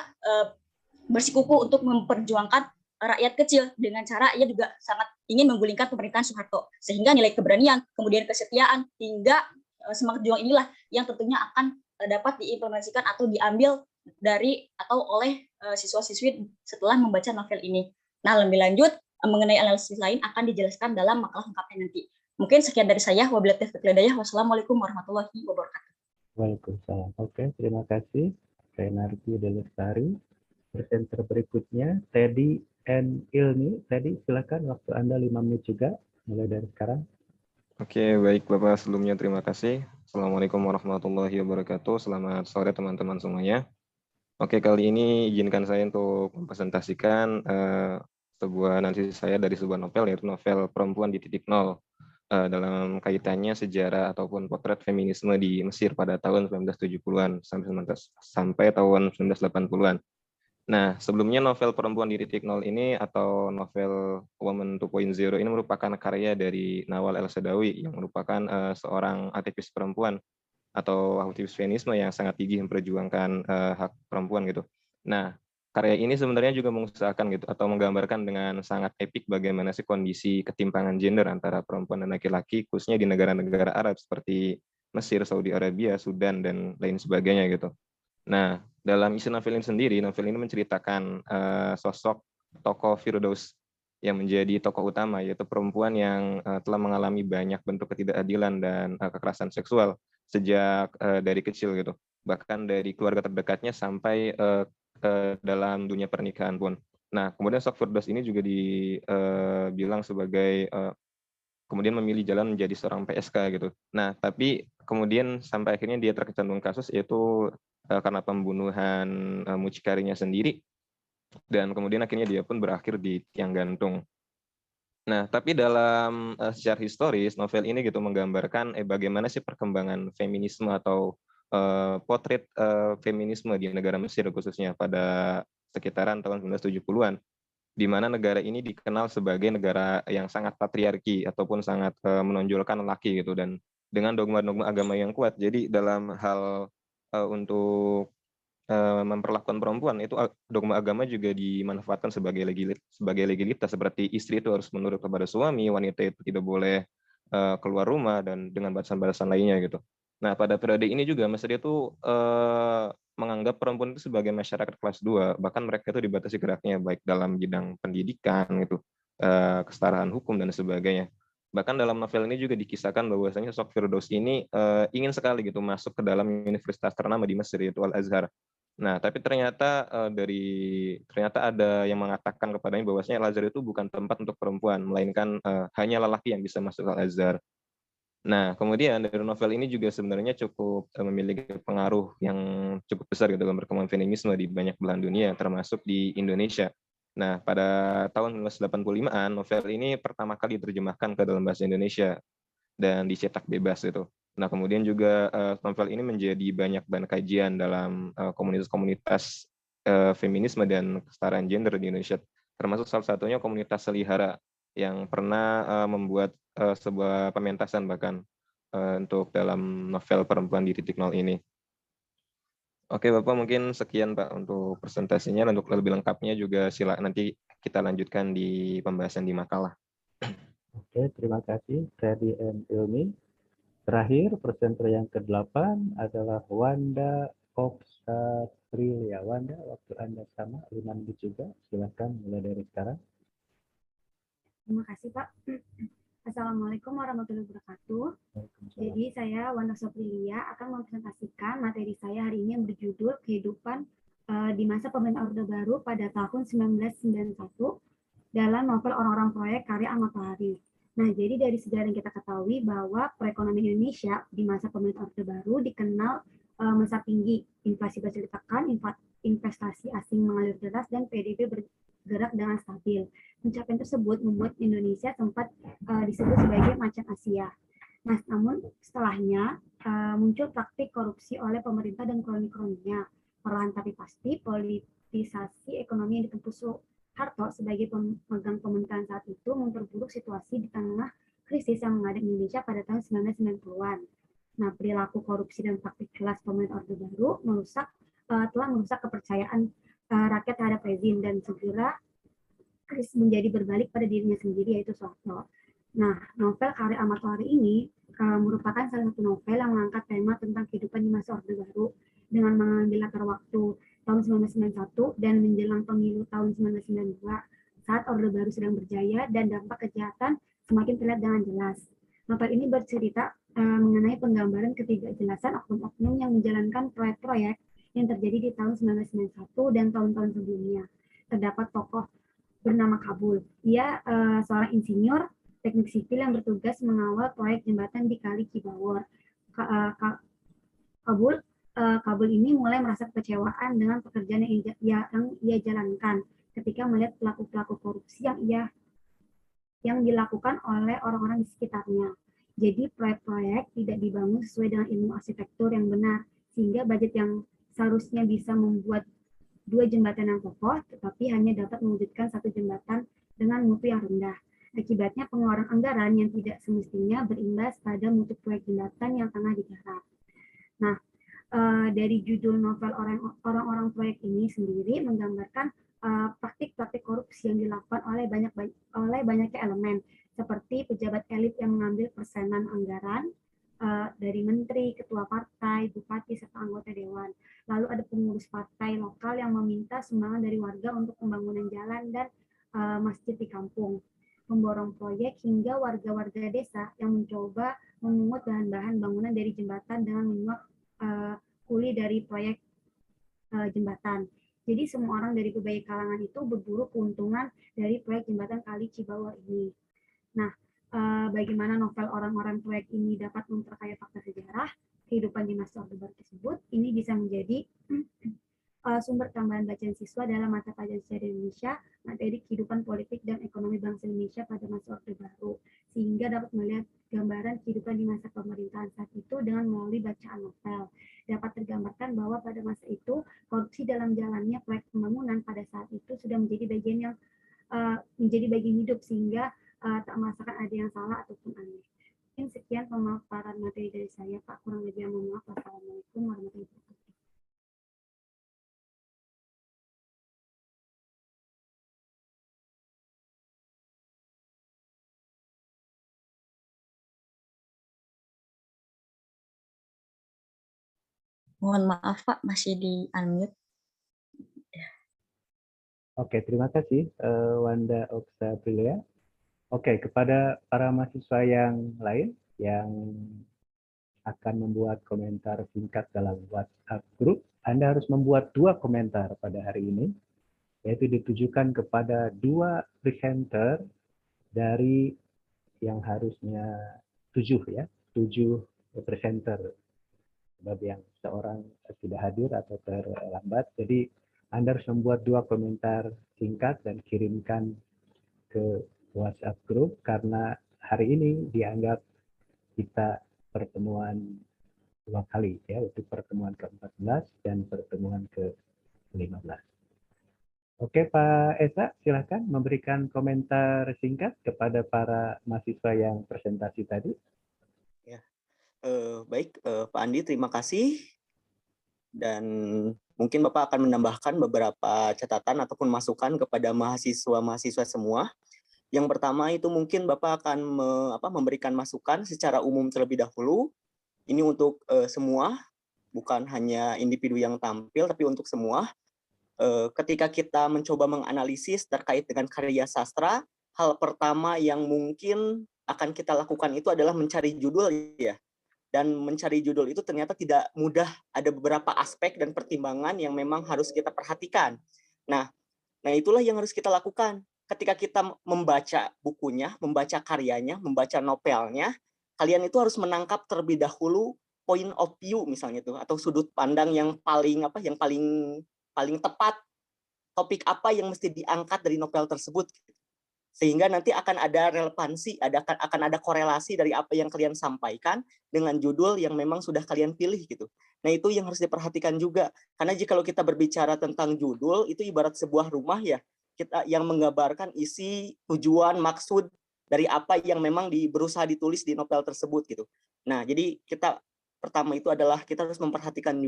bersikukuh untuk memperjuangkan rakyat kecil dengan cara ia juga sangat ingin menggulingkan pemerintahan Soeharto, sehingga nilai keberanian, kemudian kesetiaan, hingga semangat juang inilah yang tentunya akan dapat diimplementasikan atau diambil dari atau oleh siswa-siswi setelah membaca novel ini. Nah, lebih lanjut mengenai analisis lain akan dijelaskan dalam makalah lengkapnya nanti. Mungkin sekian dari saya. Wabillahi taufiq wal hidayah. Wassalamualaikum warahmatullahi wabarakatuh. Waalaikumsalam. Oke, terima kasih Renardi Delestari. Presenter berikutnya Teddy and Ilmi. Teddy, silakan, waktu Anda 5 menit juga, mulai dari sekarang. Oke, baik Bapak, sebelumnya terima kasih. Assalamualaikum warahmatullahi wabarakatuh. Selamat sore teman-teman semuanya. Oke, kali ini izinkan saya untuk mempresentasikan sebuah analisis saya dari sebuah novel, yaitu novel Perempuan di Titik Nol, dalam kaitannya sejarah ataupun potret feminisme di Mesir pada tahun 1970-an sampai tahun 1980-an. Nah, sebelumnya novel Perempuan di Titik Nol ini atau novel Woman 2.0 ini merupakan karya dari Nawal El-Saadawi yang merupakan seorang aktivis perempuan atau aktivis feminisme yang sangat gigih memperjuangkan hak perempuan gitu. Nah, karya ini sebenarnya juga mengusahakan gitu atau menggambarkan dengan sangat epik bagaimana sih kondisi ketimpangan gender antara perempuan dan laki-laki, khususnya di negara-negara Arab seperti Mesir, Saudi Arabia, Sudan, dan lain sebagainya gitu. Nah, dalam isi novel ini sendiri, novel ini menceritakan sosok tokoh Firdaus yang menjadi tokoh utama, yaitu perempuan yang telah mengalami banyak bentuk ketidakadilan dan kekerasan seksual sejak dari kecil gitu, bahkan dari keluarga terdekatnya sampai ke dalam dunia pernikahan pun. Nah, kemudian sosok Firdaus ini juga dibilang sebagai kemudian memilih jalan menjadi seorang PSK gitu. Nah, tapi kemudian sampai akhirnya dia terkecandung kasus, yaitu karena pembunuhan mucikarinya sendiri, dan kemudian akhirnya dia pun berakhir di tiang gantung. Nah, tapi dalam secara historis novel ini gitu menggambarkan bagaimana sih perkembangan feminisme atau potret feminisme di negara Mesir khususnya pada sekitaran tahun 1970-an, di mana negara ini dikenal sebagai negara yang sangat patriarki ataupun sangat menonjolkan laki gitu, dan dengan dogma-dogma agama yang kuat. Jadi dalam hal untuk memperlakukan perempuan itu dogma agama juga dimanfaatkan sebagai legalitas, seperti istri itu harus menurut kepada suami, wanita itu tidak boleh keluar rumah, dan dengan batasan-batasan lainnya gitu. Nah, pada periode ini juga Mesir itu menganggap perempuan itu sebagai masyarakat kelas 2, bahkan mereka itu dibatasi geraknya baik dalam bidang pendidikan gitu, kesetaraan hukum dan sebagainya. Bahkan dalam novel ini juga dikisahkan bahwasanya sosok Firdaus ini ingin sekali gitu masuk ke dalam universitas ternama di Mesir, yaitu Al-Azhar. Nah, tapi ternyata ternyata ada yang mengatakan kepadanya bahwasanya Al-Azhar itu bukan tempat untuk perempuan, melainkan hanya lelaki yang bisa masuk ke Al-Azhar. Nah, kemudian dari novel ini juga sebenarnya cukup memiliki pengaruh yang cukup besar gitu dalam perkembangan feminisme di banyak belahan dunia, termasuk di Indonesia. Nah, pada tahun 1985-an, novel ini pertama kali diterjemahkan ke dalam bahasa Indonesia dan dicetak bebas gitu. Nah, kemudian juga novel ini menjadi banyak bahan kajian dalam komunitas-komunitas feminisme dan kesetaraan gender di Indonesia, termasuk salah satunya komunitas Selihara yang pernah membuat sebuah pementasan bahkan untuk dalam novel Perempuan di Titik Nol ini. Oke Bapak, mungkin sekian Pak untuk presentasinya. Untuk lebih lengkapnya juga silakan nanti kita lanjutkan di pembahasan di makalah. Oke, terima kasih Ferdi and Ilmi. Terakhir, presenter yang ke-8 adalah Wanda Opsatrilia. Wanda, waktu Anda sama, 5 menit juga. Silakan mulai dari sekarang. Terima kasih Pak. Assalamualaikum warahmatullahi wabarakatuh. Jadi saya Wanda Opsatrilia akan mempresentasikan materi saya hari ini yang berjudul Kehidupan di masa pemerintahan Orde Baru pada tahun 1991 dalam novel Orang-orang Proyek karya Ahmad Tohari. Nah, jadi dari sejarah yang kita ketahui bahwa perekonomian Indonesia di masa pemerintahan Orde Baru dikenal melesat tinggi, inflasi berhasil ditekan, investasi asing mengalir deras, dan PDB bergerak dengan stabil. Pencapaian tersebut membuat Indonesia sempat disebut sebagai macan Asia. Nah, namun setelahnya muncul praktik korupsi oleh pemerintah dan kroni-kroninya. Perlahan tapi pasti politisasi ekonomi yang ditempuh Soeharto sebagai pemegang pemerintahan saat itu memperburuk situasi di tengah krisis yang menghadapi Indonesia pada tahun 1990-an. Nah, perilaku korupsi dan praktik kelas pemerintah Orde Baru telah merusak kepercayaan rakyat terhadap rezim, dan segera krisis menjadi berbalik pada dirinya sendiri, yaitu Soeharto. Nah, novel karya Ahmad Tohari ini merupakan salah satu novel yang mengangkat tema tentang kehidupan di masa Orde Baru dengan mengambil latar waktu tahun 1991 dan menjelang pemilu tahun 1992 saat Orde Baru sedang berjaya dan dampak kejahatan semakin terlihat dengan jelas. Novel ini bercerita mengenai penggambaran ketidakjelasan oknum-oknum yang menjalankan proyek-proyek yang terjadi di tahun 1991 dan tahun-tahun sebelumnya. Terdapat tokoh bernama Kabul. Ia seorang insinyur teknik sipil yang bertugas mengawal proyek jembatan di Kali Cibawor. Kabul ini mulai merasa kekecewaan dengan pekerjaan yang ia jalankan ketika melihat pelaku-pelaku korupsi yang dilakukan oleh orang-orang di sekitarnya. Jadi proyek-proyek tidak dibangun sesuai dengan ilmu arsitektur yang benar, sehingga budget yang seharusnya bisa membuat 2 jembatan yang kokoh, tetapi hanya dapat mewujudkan 1 jembatan dengan mutu yang rendah. Akibatnya pengeluaran anggaran yang tidak semestinya berimbas pada mutu proyek jembatan yang tengah digarap. Nah, dari judul novel Orang-orang Proyek ini sendiri menggambarkan praktik-praktik korupsi yang dilakukan oleh banyaknya elemen, seperti pejabat elit yang mengambil persenan anggaran dari menteri, ketua partai, bupati, serta anggota dewan. Lalu ada pengurus partai lokal yang meminta sumbangan dari warga untuk pembangunan jalan dan masjid di kampung, memborong proyek hingga warga-warga desa yang mencoba memungut bahan-bahan bangunan dari jembatan dengan menyuap kuli dari proyek jembatan. Jadi semua orang dari berbagai kalangan itu berburu keuntungan dari proyek jembatan Kali Cibawa ini. Nah, bagaimana novel orang-orang proyek ini dapat memperkaya fakta sejarah kehidupan di masa Orde Baru tersebut, ini bisa menjadi sumber tambahan bacaan siswa dalam mata pelajaran sejarah Indonesia, materi kehidupan politik dan ekonomi bangsa Indonesia pada masa Orde Baru, sehingga dapat melihat gambaran kehidupan di masa pemerintahan saat itu dengan melalui bacaan novel. Dapat tergambarkan bahwa pada masa itu korupsi dalam jalannya proyek pembangunan pada saat itu sudah menjadi bagian yang menjadi bagian hidup, sehingga tak merasakan ada yang salah ataupun aneh. Mungkin sekian pemaparan materi dari saya, Pak. Kurang lebih mohon maaf. Wassalamualaikum warahmatullahi wabarakatuh. Mohon maaf Pak, masih di unmute. Oke, terima kasih Wanda Oksa Prilia. Oke, kepada para mahasiswa yang lain yang akan membuat komentar singkat dalam WhatsApp group, Anda harus membuat 2 komentar pada hari ini, yaitu ditujukan kepada 2 presenter dari yang harusnya 7 ya, 7 presenter. Sebab yang seorang tidak hadir atau terlambat, jadi Anda harus membuat 2 komentar singkat dan kirimkan ke WhatsApp group, karena hari ini dianggap kita pertemuan 2 kali ya, untuk pertemuan ke-14 dan pertemuan ke-15. Oke Pak Esa, silakan memberikan komentar singkat kepada para mahasiswa yang presentasi tadi. Ya, baik Pak Andi, terima kasih. Dan mungkin Bapak akan menambahkan beberapa catatan ataupun masukan kepada mahasiswa-mahasiswa semua. Yang pertama itu mungkin Bapak akan memberikan masukan secara umum terlebih dahulu. Ini untuk semua, bukan hanya individu yang tampil, tapi untuk semua. Ketika kita mencoba menganalisis terkait dengan karya sastra, hal pertama yang mungkin akan kita lakukan itu adalah mencari judul ya. Dan mencari judul itu ternyata tidak mudah, ada beberapa aspek dan pertimbangan yang memang harus kita perhatikan. Nah itulah yang harus kita lakukan. Ketika kita membaca bukunya, membaca karyanya, membaca novelnya, kalian itu harus menangkap terlebih dahulu point of view misalnya itu, atau sudut pandang yang paling paling tepat, topik apa yang mesti diangkat dari novel tersebut. Sehingga nanti akan ada relevansi, akan ada korelasi dari apa yang kalian sampaikan dengan judul yang memang sudah kalian pilih gitu. Nah itu yang harus diperhatikan juga, karena jika kita berbicara tentang judul, itu ibarat sebuah rumah ya, kita yang menggambarkan isi, tujuan, maksud dari apa yang memang berusaha ditulis di novel tersebut gitu. Nah jadi kita pertama itu adalah kita harus memperhatikan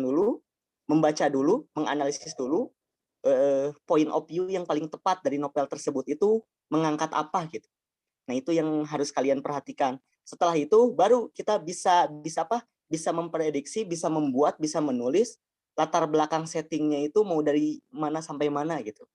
dulu, membaca dulu, menganalisis dulu, point of view yang paling tepat dari novel tersebut itu mengangkat apa gitu. Nah itu yang harus kalian perhatikan. Setelah itu baru kita bisa memprediksi, bisa membuat, bisa menulis latar belakang settingnya itu mau dari mana sampai mana gitu.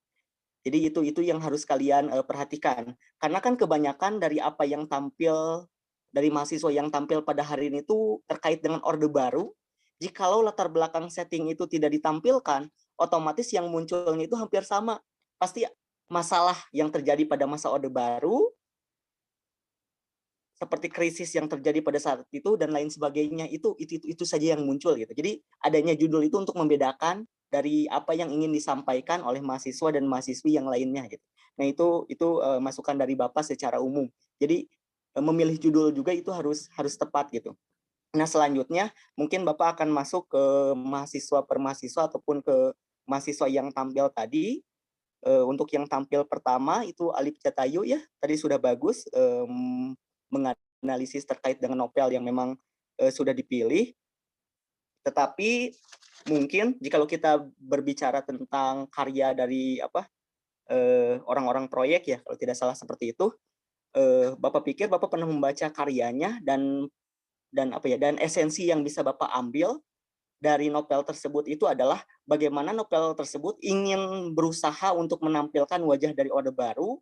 Jadi itu yang harus kalian perhatikan. Karena kan kebanyakan dari apa yang tampil, dari mahasiswa yang tampil pada hari ini itu terkait dengan Orde Baru. Jikalau latar belakang setting itu tidak ditampilkan, otomatis yang munculnya itu hampir sama. Pasti masalah yang terjadi pada masa Orde Baru, seperti krisis yang terjadi pada saat itu dan lain sebagainya, itu saja yang muncul gitu. Jadi adanya judul itu untuk membedakan dari apa yang ingin disampaikan oleh mahasiswa dan mahasiswi yang lainnya gitu. Nah itu masukan dari Bapak secara umum. Jadi memilih judul juga itu harus tepat gitu. Nah selanjutnya mungkin Bapak akan masuk ke mahasiswa per mahasiswa ataupun ke mahasiswa yang tampil tadi. Untuk yang tampil pertama itu Alif Jatayu ya, tadi sudah bagus menganalisis terkait dengan novel yang memang sudah dipilih. Tetapi mungkin jika kita berbicara tentang karya dari orang-orang proyek ya, kalau tidak salah seperti itu, Bapak pikir Bapak pernah membaca karyanya dan esensi yang bisa Bapak ambil dari novel tersebut itu adalah bagaimana novel tersebut ingin berusaha untuk menampilkan wajah dari Orde Baru,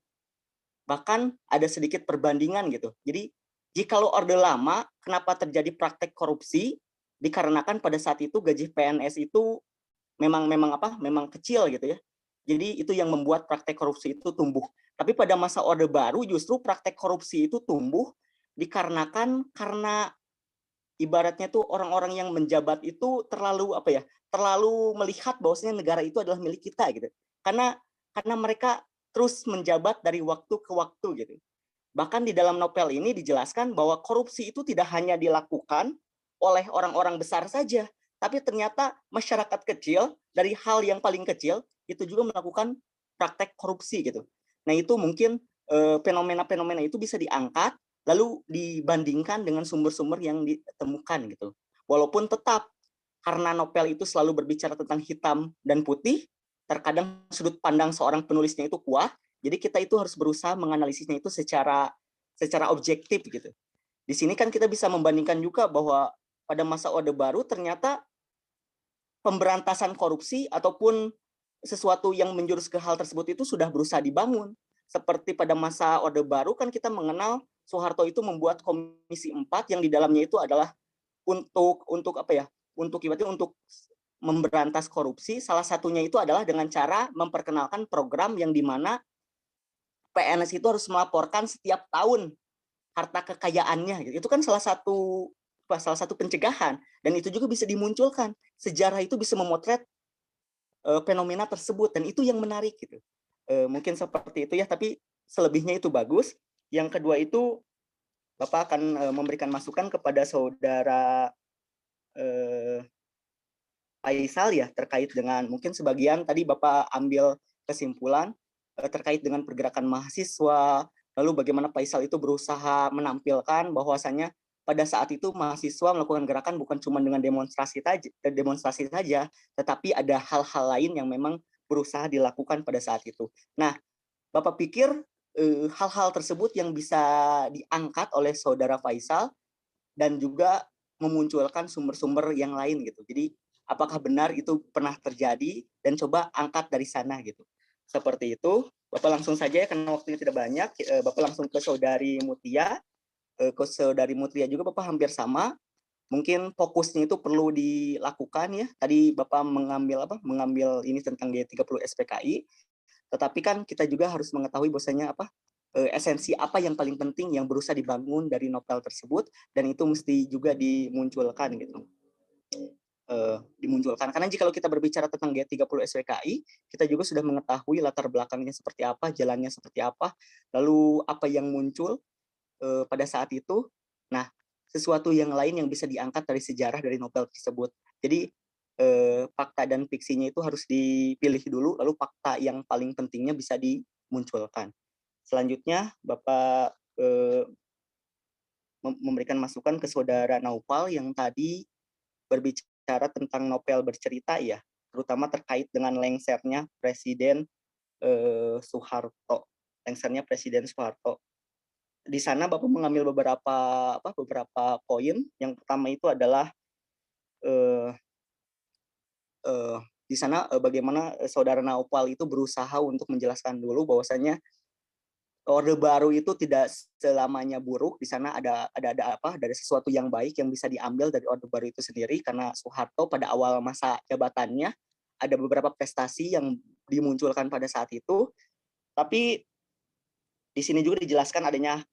bahkan ada sedikit perbandingan gitu. Jadi jikalau Orde Lama, kenapa terjadi praktek korupsi? Dikarenakan pada saat itu gaji PNS itu memang kecil gitu ya. Jadi itu yang membuat praktek korupsi itu tumbuh. Tapi pada masa Orde Baru justru praktek korupsi itu tumbuh dikarenakan karena ibaratnya tuh orang-orang yang menjabat itu terlalu terlalu melihat bahwasanya negara itu adalah milik kita gitu. Karena mereka terus menjabat dari waktu ke waktu gitu. Bahkan di dalam novel ini dijelaskan bahwa korupsi itu tidak hanya dilakukan oleh orang-orang besar saja, tapi ternyata masyarakat kecil dari hal yang paling kecil itu juga melakukan praktek korupsi gitu. Nah, itu mungkin fenomena-fenomena itu bisa diangkat lalu dibandingkan dengan sumber-sumber yang ditemukan gitu. Walaupun tetap karena novel itu selalu berbicara tentang hitam dan putih, terkadang sudut pandang seorang penulisnya itu kuat, jadi kita itu harus berusaha menganalisisnya itu secara objektif gitu. Di sini kan kita bisa membandingkan juga bahwa pada masa Orde Baru ternyata pemberantasan korupsi ataupun sesuatu yang menjurus ke hal tersebut itu sudah berusaha dibangun. Seperti pada masa Orde Baru kan kita mengenal Soeharto itu membuat Komisi 4 yang di dalamnya itu adalah untuk memberantas korupsi. Salah satunya itu adalah dengan cara memperkenalkan program yang di mana PNS itu harus melaporkan setiap tahun harta kekayaannya. Itu kan salah satu pencegahan, dan itu juga bisa dimunculkan. Sejarah itu bisa memotret fenomena tersebut, dan itu yang menarik gitu. Mungkin seperti itu ya, tapi selebihnya itu bagus. Yang kedua itu Bapak akan memberikan masukan kepada saudara Faisal ya, terkait dengan mungkin sebagian tadi Bapak ambil kesimpulan terkait dengan pergerakan mahasiswa, lalu bagaimana Faisal itu berusaha menampilkan bahwasannya pada saat itu mahasiswa melakukan gerakan bukan cuma dengan demonstrasi saja, tetapi ada hal-hal lain yang memang berusaha dilakukan pada saat itu. Nah, Bapak pikir hal-hal tersebut yang bisa diangkat oleh saudara Faisal dan juga memunculkan sumber-sumber yang lain gitu. Jadi apakah benar itu pernah terjadi, dan coba angkat dari sana gitu. Seperti itu. Bapak langsung saja ya, karena waktunya tidak banyak. Bapak langsung ke saudari Mutia. Ke saudari Mutia juga Bapak hampir sama. Mungkin fokusnya itu perlu dilakukan ya. Tadi Bapak mengambil ini tentang G30 SPKI. Tetapi kan kita juga harus mengetahui bahwasanya esensi apa yang paling penting yang berusaha dibangun dari novel tersebut, dan itu mesti juga dimunculkan gitu. Karena jika kita berbicara tentang G30 SPKI, kita juga sudah mengetahui latar belakangnya seperti apa, jalannya seperti apa, lalu apa yang muncul pada saat itu. Nah, sesuatu yang lain yang bisa diangkat dari sejarah dari novel tersebut. Jadi fakta dan fiksinya itu harus dipilih dulu, lalu fakta yang paling pentingnya bisa dimunculkan. Selanjutnya, Bapak memberikan masukan ke saudara Naufal yang tadi berbicara tentang novel bercerita ya, terutama terkait dengan lengsernya Presiden Soeharto. Di sana Bapak mengambil beberapa poin. Yang pertama itu adalah di sana bagaimana saudara Naufal itu berusaha untuk menjelaskan dulu bahwasanya Orde Baru itu tidak selamanya buruk. Di sana ada sesuatu yang baik yang bisa diambil dari Orde Baru itu sendiri, karena Soeharto pada awal masa jabatannya ada beberapa prestasi yang dimunculkan pada saat itu. Tapi di sini juga dijelaskan adanya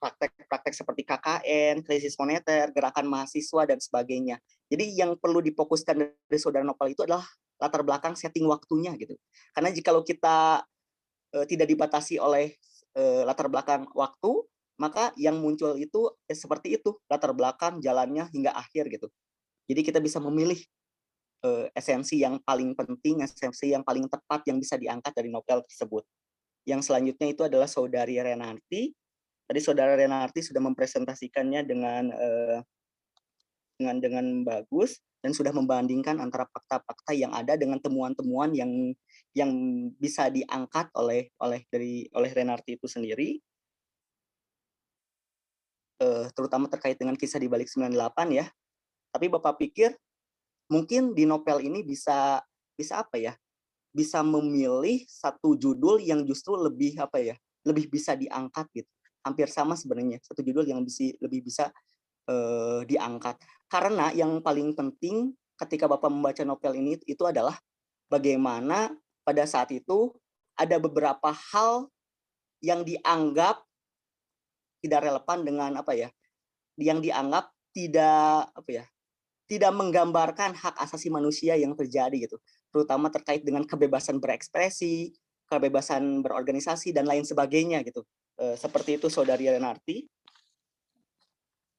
praktek-praktek seperti KKN, krisis moneter, gerakan mahasiswa, dan sebagainya. Jadi yang perlu difokuskan dari saudara Naufal itu adalah latar belakang setting waktunya gitu. Karena jikalau kita tidak dibatasi oleh latar belakang waktu, maka yang muncul itu seperti itu, latar belakang, jalannya hingga akhir gitu. Jadi kita bisa memilih esensi yang paling penting, esensi yang paling tepat yang bisa diangkat dari novel tersebut. Yang selanjutnya itu adalah saudari Renarti. Tadi saudara Renarti sudah mempresentasikannya dengan bagus, dan sudah membandingkan antara fakta-fakta yang ada dengan temuan-temuan yang bisa diangkat oleh Renarti itu sendiri, terutama terkait dengan kisah di balik 98 ya. Tapi Bapak pikir mungkin di novel ini bisa apa ya? Bisa memilih satu judul yang justru lebih apa ya? Lebih bisa diangkat gitu. Hampir sama sebenarnya, satu judul yang lebih bisa diangkat. Karena yang paling penting ketika Bapak membaca novel ini itu adalah bagaimana pada saat itu ada beberapa hal yang dianggap tidak relevan dengan apa ya? Yang dianggap tidak apa ya? Tidak menggambarkan hak asasi manusia yang terjadi gitu, terutama terkait dengan kebebasan berekspresi, kebebasan berorganisasi dan lain sebagainya gitu. Seperti itu Saudari Renarti.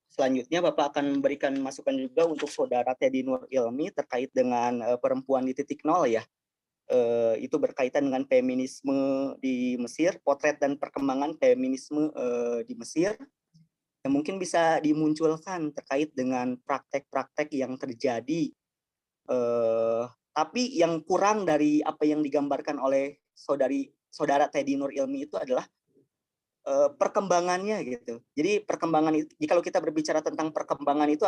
Selanjutnya Bapak akan memberikan masukan juga untuk Saudara Teddy Nur Ilmi terkait dengan perempuan di titik nol ya. Itu berkaitan dengan feminisme di Mesir, potret dan perkembangan feminisme di Mesir. Yang mungkin bisa dimunculkan terkait dengan praktek-praktek yang terjadi, tapi yang kurang dari apa yang digambarkan oleh saudara Teddy Nur Ilmi itu adalah perkembangannya gitu. Jadi perkembangan itu, kalau kita berbicara tentang perkembangan itu,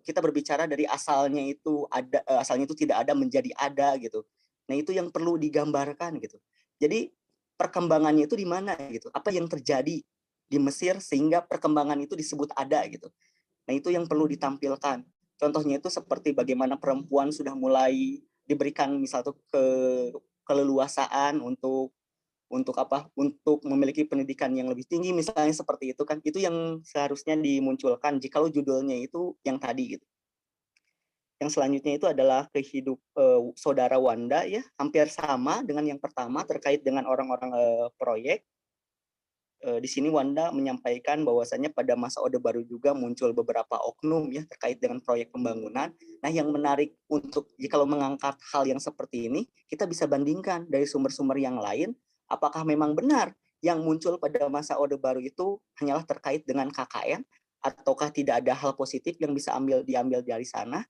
kita berbicara dari asalnya itu ada, asalnya itu tidak ada menjadi ada gitu. Nah itu yang perlu digambarkan gitu. Jadi perkembangannya itu di mana gitu? Apa yang terjadi di Mesir sehingga perkembangan itu disebut ada gitu. Nah itu yang perlu ditampilkan. Contohnya itu seperti bagaimana perempuan sudah mulai diberikan misal tuh keleluasaan untuk apa? Untuk memiliki pendidikan yang lebih tinggi misalnya seperti itu kan. Itu yang seharusnya dimunculkan jikalau judulnya itu yang tadi gitu. Yang selanjutnya itu adalah saudara Wanda ya, hampir sama dengan yang pertama terkait dengan orang-orang proyek. Di sini Wanda menyampaikan bahwasannya pada masa Orde Baru juga muncul beberapa oknum ya terkait dengan proyek pembangunan. Nah, yang menarik untuk jikalau mengangkat hal yang seperti ini, kita bisa bandingkan dari sumber-sumber yang lain, apakah memang benar yang muncul pada masa Orde Baru itu hanyalah terkait dengan KKN, ataukah tidak ada hal positif yang bisa diambil dari sana.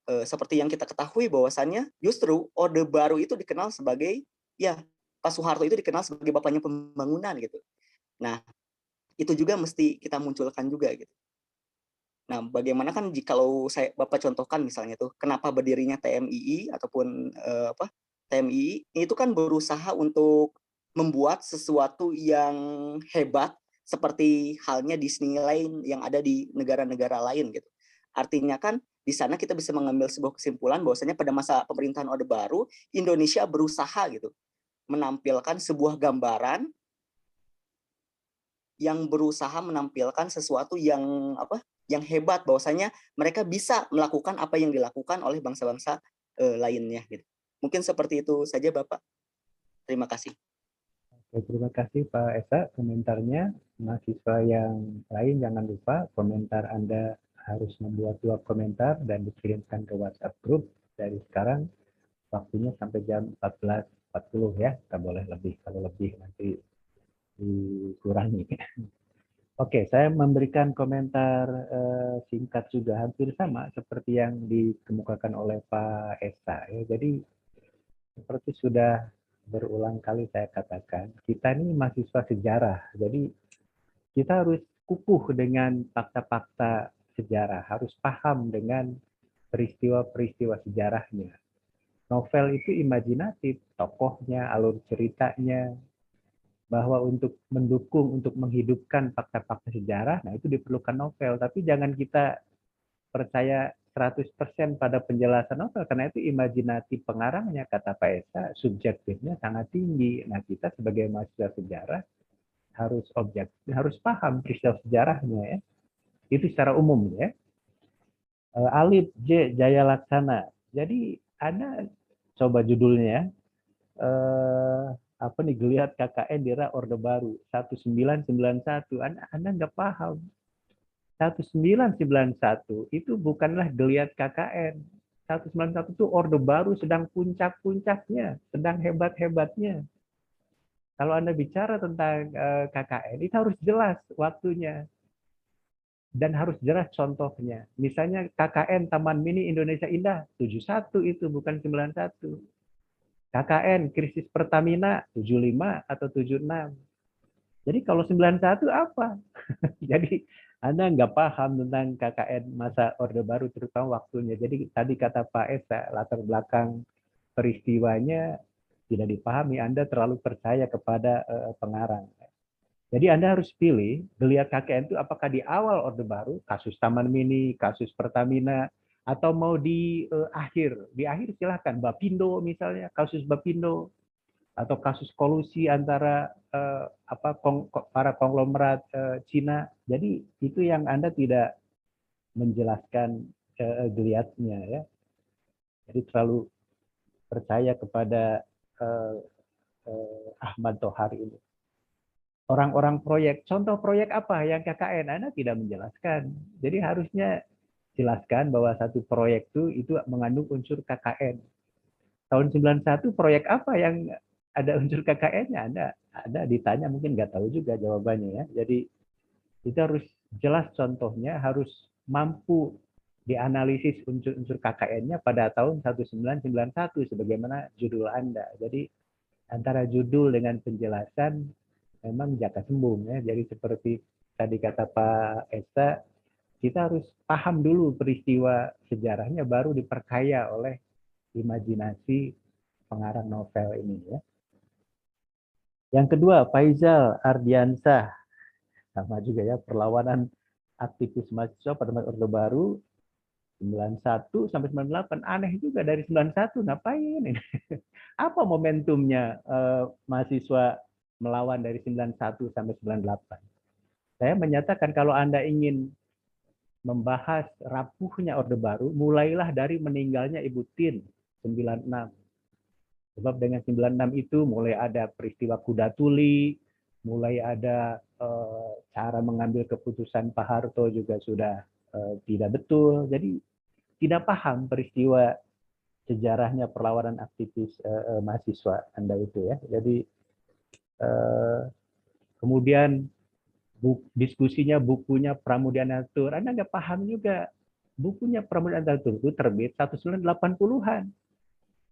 Seperti yang kita ketahui bahwasannya justru Orde Baru itu dikenal sebagai, ya Pak Soeharto itu dikenal sebagai bapaknya pembangunan gitu. Nah, itu juga mesti kita munculkan juga gitu. Nah, bagaimana kan jikalau Bapak contohkan misalnya tuh, kenapa berdirinya TMII ataupun TMII itu kan berusaha untuk membuat sesuatu yang hebat seperti halnya Disneyland yang ada di negara-negara lain gitu. Artinya kan di sana kita bisa mengambil sebuah kesimpulan bahwasanya pada masa pemerintahan Orde Baru Indonesia berusaha gitu menampilkan sebuah gambaran yang berusaha menampilkan sesuatu yang yang hebat, bahwasanya mereka bisa melakukan apa yang dilakukan oleh bangsa-bangsa lainnya gitu. Mungkin seperti itu saja Bapak. Terima kasih. Terima kasih Pak Esa komentarnya. Mahasiswa yang lain jangan lupa komentar Anda harus membuat 2 komentar dan dikirimkan ke WhatsApp group dari sekarang. Waktunya sampai jam 14.40 ya. Kita boleh lebih, kalau lebih nanti dikurangi. Oke, saya memberikan komentar singkat juga hampir sama seperti yang dikemukakan oleh Pak Esa. Ya. Jadi seperti sudah berulang kali saya katakan, kita ini mahasiswa sejarah. Jadi kita harus kukuh dengan fakta-fakta sejarah, harus paham dengan peristiwa-peristiwa sejarahnya. Novel itu imajinatif, tokohnya, alur ceritanya, bahwa untuk mendukung, untuk menghidupkan fakta-fakta sejarah, nah itu diperlukan novel. Tapi jangan kita percaya 100% pada penjelasan novel, karena itu imajinatif pengarangnya, kata Pak Esa, subjektifnya sangat tinggi. Nah kita sebagai mahasiswa sejarah harus objektif, harus paham peristiwa sejarahnya ya. Itu secara umum ya. Alif J Jaya Laksana. Jadi ada, coba judulnya apa nih, Geliat KKN di era Orde Baru 1991. Anda nggak paham. 1991 itu bukanlah geliat KKN. 1991 itu Orde Baru sedang puncak-puncaknya, sedang hebat-hebatnya. Kalau Anda bicara tentang KKN, itu harus jelas waktunya. Dan harus jelas contohnya. Misalnya KKN Taman Mini Indonesia Indah, 71 itu, bukan 91. KKN krisis Pertamina 75 atau 76. Jadi kalau 91 apa? Jadi Anda nggak paham tentang KKN masa Orde Baru, terutama waktunya. Jadi tadi kata Pak Esa, latar belakang peristiwanya tidak dipahami, Anda terlalu percaya kepada pengarang. Jadi Anda harus pilih geliat KKN itu apakah di awal Orde Baru, kasus Taman Mini, kasus Pertamina, atau mau di akhir. Di akhir silahkan, Bapindo misalnya, kasus Bapindo, atau kasus kolusi antara para konglomerat Cina. Jadi itu yang Anda tidak menjelaskan geliatnya, ya. Jadi terlalu percaya kepada Ahmad Thohar ini. Orang-orang proyek, contoh proyek apa yang KKN, Anda tidak menjelaskan. Jadi harusnya jelaskan bahwa satu proyek itu mengandung unsur KKN. Tahun 91 proyek apa yang ada unsur KKN-nya? Anda ditanya mungkin nggak tahu juga jawabannya, ya. Jadi itu harus jelas contohnya, harus mampu dianalisis unsur-unsur KKN-nya pada tahun 1991 sebagaimana judul Anda. Jadi antara judul dengan penjelasan memang jaka sembung, ya. Jadi seperti tadi kata Pak Esa, kita harus paham dulu peristiwa sejarahnya baru diperkaya oleh imajinasi pengarang novel ini, ya. Yang kedua, Faizal Ardiansah, sama juga ya, perlawanan aktivis mahasiswa pada masa Orde Baru 91 sampai 98. Aneh juga, dari 91 ngapain ini? Apa momentumnya mahasiswa melawan dari 91 sampai 98? Saya menyatakan kalau Anda ingin membahas rapuhnya Orde Baru, mulailah dari meninggalnya Ibu Tin 96. Sebab dengan 96 itu mulai ada peristiwa kuda tuli, mulai ada cara mengambil keputusan Pak Harto juga sudah tidak betul. Jadi tidak paham peristiwa sejarahnya perlawanan aktivis mahasiswa Anda itu, ya. Jadi kemudian diskusinya bukunya Pramudiana Tur, Anda nggak paham juga. Bukunya Pramudiana Tur itu terbit 1980-an.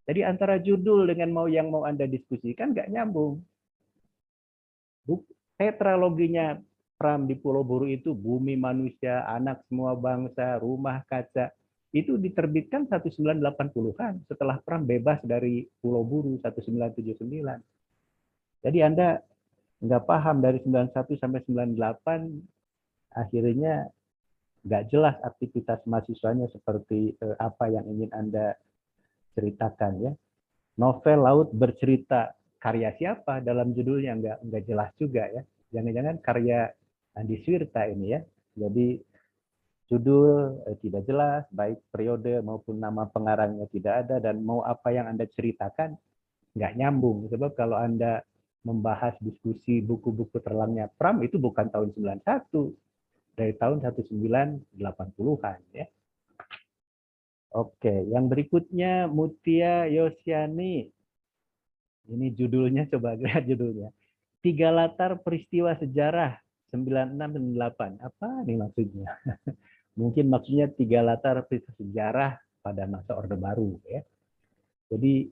Jadi antara judul dengan yang mau Anda diskusikan nggak nyambung. Tetraloginya Pram di Pulau Buru itu Bumi Manusia, Anak Semua Bangsa, Rumah Kaca, itu diterbitkan 1980-an setelah Pram bebas dari Pulau Buru 1979. Jadi Anda nggak paham dari 91 sampai 98, akhirnya nggak jelas aktivitas mahasiswanya seperti apa yang ingin Anda ceritakan, ya. Novel Laut Bercerita, karya siapa dalam judulnya nggak jelas juga, ya. Jangan-jangan karya Andi Swirta ini, ya. Jadi judul tidak jelas, baik periode maupun nama pengarangnya tidak ada, dan mau apa yang Anda ceritakan nggak nyambung. Sebab kalau Anda membahas diskusi buku-buku terlamnya Pram itu bukan tahun 91, dari tahun 1980-an, ya. Oke, yang berikutnya Mutia Yosiani. Ini judulnya, coba lihat judulnya. 3 latar peristiwa sejarah 96-98. Apa nih maksudnya? Mungkin maksudnya 3 latar peristiwa sejarah pada masa Orde Baru, ya. Jadi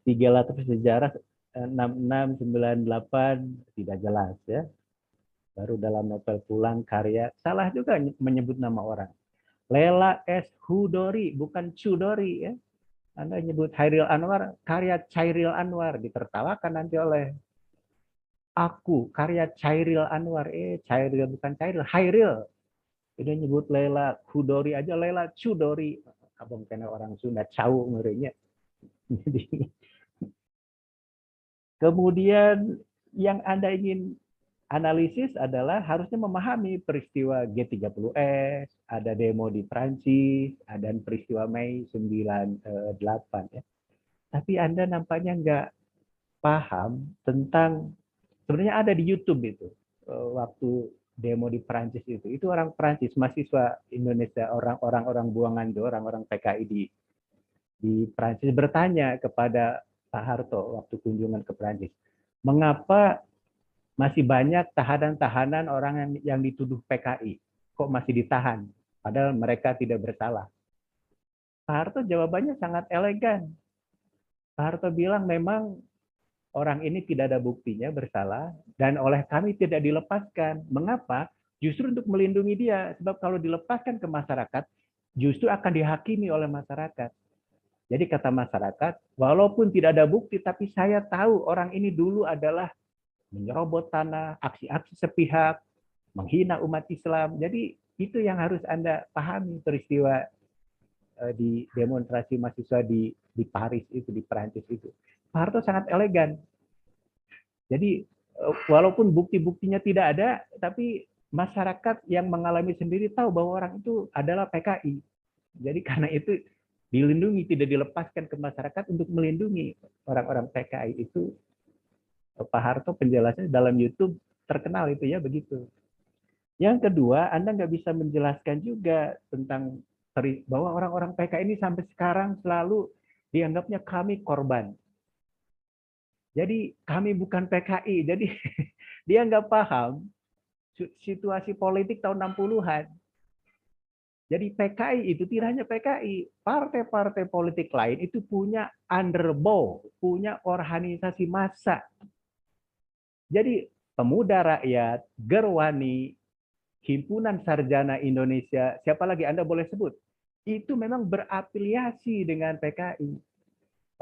3 latar peristiwa sejarah 66-98 tidak jelas, ya. Baru dalam novel Pulang karya, salah juga menyebut nama orang. Lela S. Hudori, bukan Chudori, ya. Anda nyebut Hairil Anwar, karya Chairil Anwar, ditertawakan nanti oleh aku, karya Chairil Anwar. Chairil bukan Chairil, Hairil. Ini nyebut Lela Hudori aja, Lela Chudori. Abang kena orang Sunda, cau ngerinya. Kemudian yang Anda ingin analisis adalah harusnya memahami peristiwa G30S, ada demo di Prancis, ada peristiwa Mei 98, ya. Tapi Anda nampaknya nggak paham tentang, sebenarnya ada di YouTube itu, waktu demo di Prancis itu orang Prancis, mahasiswa Indonesia, orang-orang Buangando, orang-orang PKI di Prancis bertanya kepada Pak Harto waktu kunjungan ke Prancis, mengapa masih banyak tahanan-tahanan orang yang dituduh PKI, kok masih ditahan, padahal mereka tidak bersalah. Pak Harto jawabannya sangat elegan. Pak Harto bilang memang orang ini tidak ada buktinya bersalah dan oleh kami tidak dilepaskan. Mengapa? Justru untuk melindungi dia. Sebab kalau dilepaskan ke masyarakat, justru akan dihakimi oleh masyarakat. Jadi kata masyarakat, walaupun tidak ada bukti, tapi saya tahu orang ini dulu adalah menyerobot tanah, aksi-aksi sepihak, menghina umat Islam. Jadi itu yang harus Anda pahami peristiwa di demonstrasi mahasiswa di Paris itu, di Perancis itu. Pak Harto sangat elegan. Jadi walaupun bukti-buktinya tidak ada, tapi masyarakat yang mengalami sendiri tahu bahwa orang itu adalah PKI. Jadi karena itu dilindungi, tidak dilepaskan ke masyarakat untuk melindungi orang-orang PKI itu. Pak Harto penjelasannya dalam YouTube terkenal itu ya begitu. Yang kedua, Anda nggak bisa menjelaskan juga tentang bahwa orang-orang PKI ini sampai sekarang selalu dianggapnya kami korban. Jadi kami bukan PKI. Jadi dia nggak paham situasi politik tahun 60-an. Jadi PKI itu tidak hanya PKI. Partai-partai politik lain itu punya underbow, punya organisasi massa. Jadi Pemuda Rakyat, Gerwani, Himpunan Sarjana Indonesia, siapa lagi Anda boleh sebut, itu memang berafiliasi dengan PKI.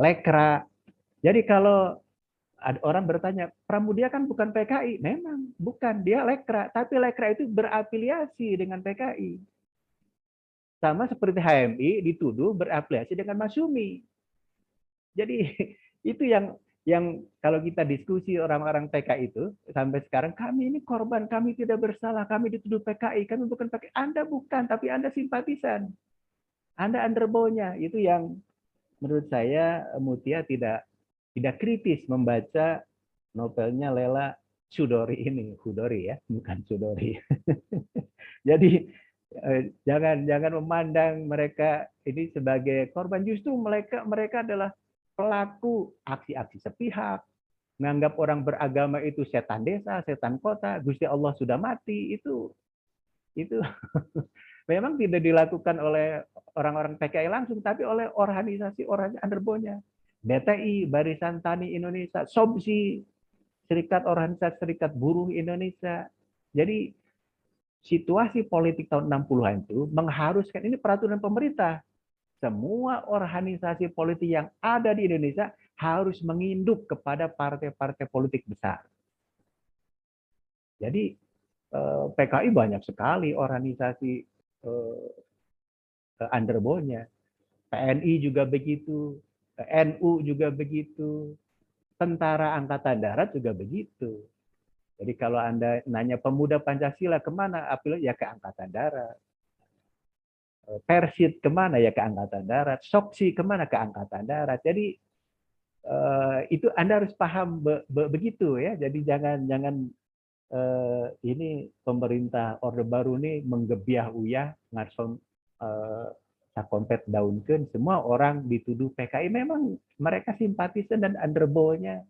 Lekra. Jadi kalau ada orang bertanya, Pramudia kan bukan PKI. Memang bukan, dia Lekra. Tapi Lekra itu berafiliasi dengan PKI. Sama seperti HMI dituduh berafiliasi dengan Masyumi. Jadi itu yang kalau kita diskusi orang-orang PKI itu sampai sekarang, kami ini korban, kami tidak bersalah, kami dituduh PKI, kami bukan PKI. Anda bukan, tapi Anda simpatisan, Anda underbow-nya. Itu yang menurut saya Mutia tidak kritis membaca novelnya Lela Chudori ini, Chudori ya, bukan Chudori. Jadi jangan memandang mereka ini sebagai korban, justru mereka adalah pelaku aksi-aksi sepihak, menganggap orang beragama itu setan desa, setan kota, Gusti Allah sudah mati, itu memang tidak dilakukan oleh orang-orang PKI langsung, tapi oleh organisasi underbow-nya. BTI, Barisan Tani Indonesia, SOBSI, Organisasi Serikat Buruh Indonesia. Jadi situasi politik tahun 60-an itu mengharuskan, ini peraturan pemerintah, semua organisasi politik yang ada di Indonesia harus menginduk kepada partai-partai politik besar. Jadi PKI banyak sekali organisasi underbow-nya. PNI juga begitu, NU juga begitu, Tentara Angkatan Darat juga begitu. Jadi kalau Anda nanya pemuda Pancasila kemana? Ya ke Angkatan Darat. Persid kemana? Ya ke Angkatan Darat. Soksi kemana? Ke Angkatan Darat. Jadi itu Anda harus paham begitu ya. Jadi jangan ini pemerintah Orde Baru ini menggebiah uyah ngarson sakompet daunkeun, semua orang dituduh PKI. Memang mereka simpatisan dan underbow-nya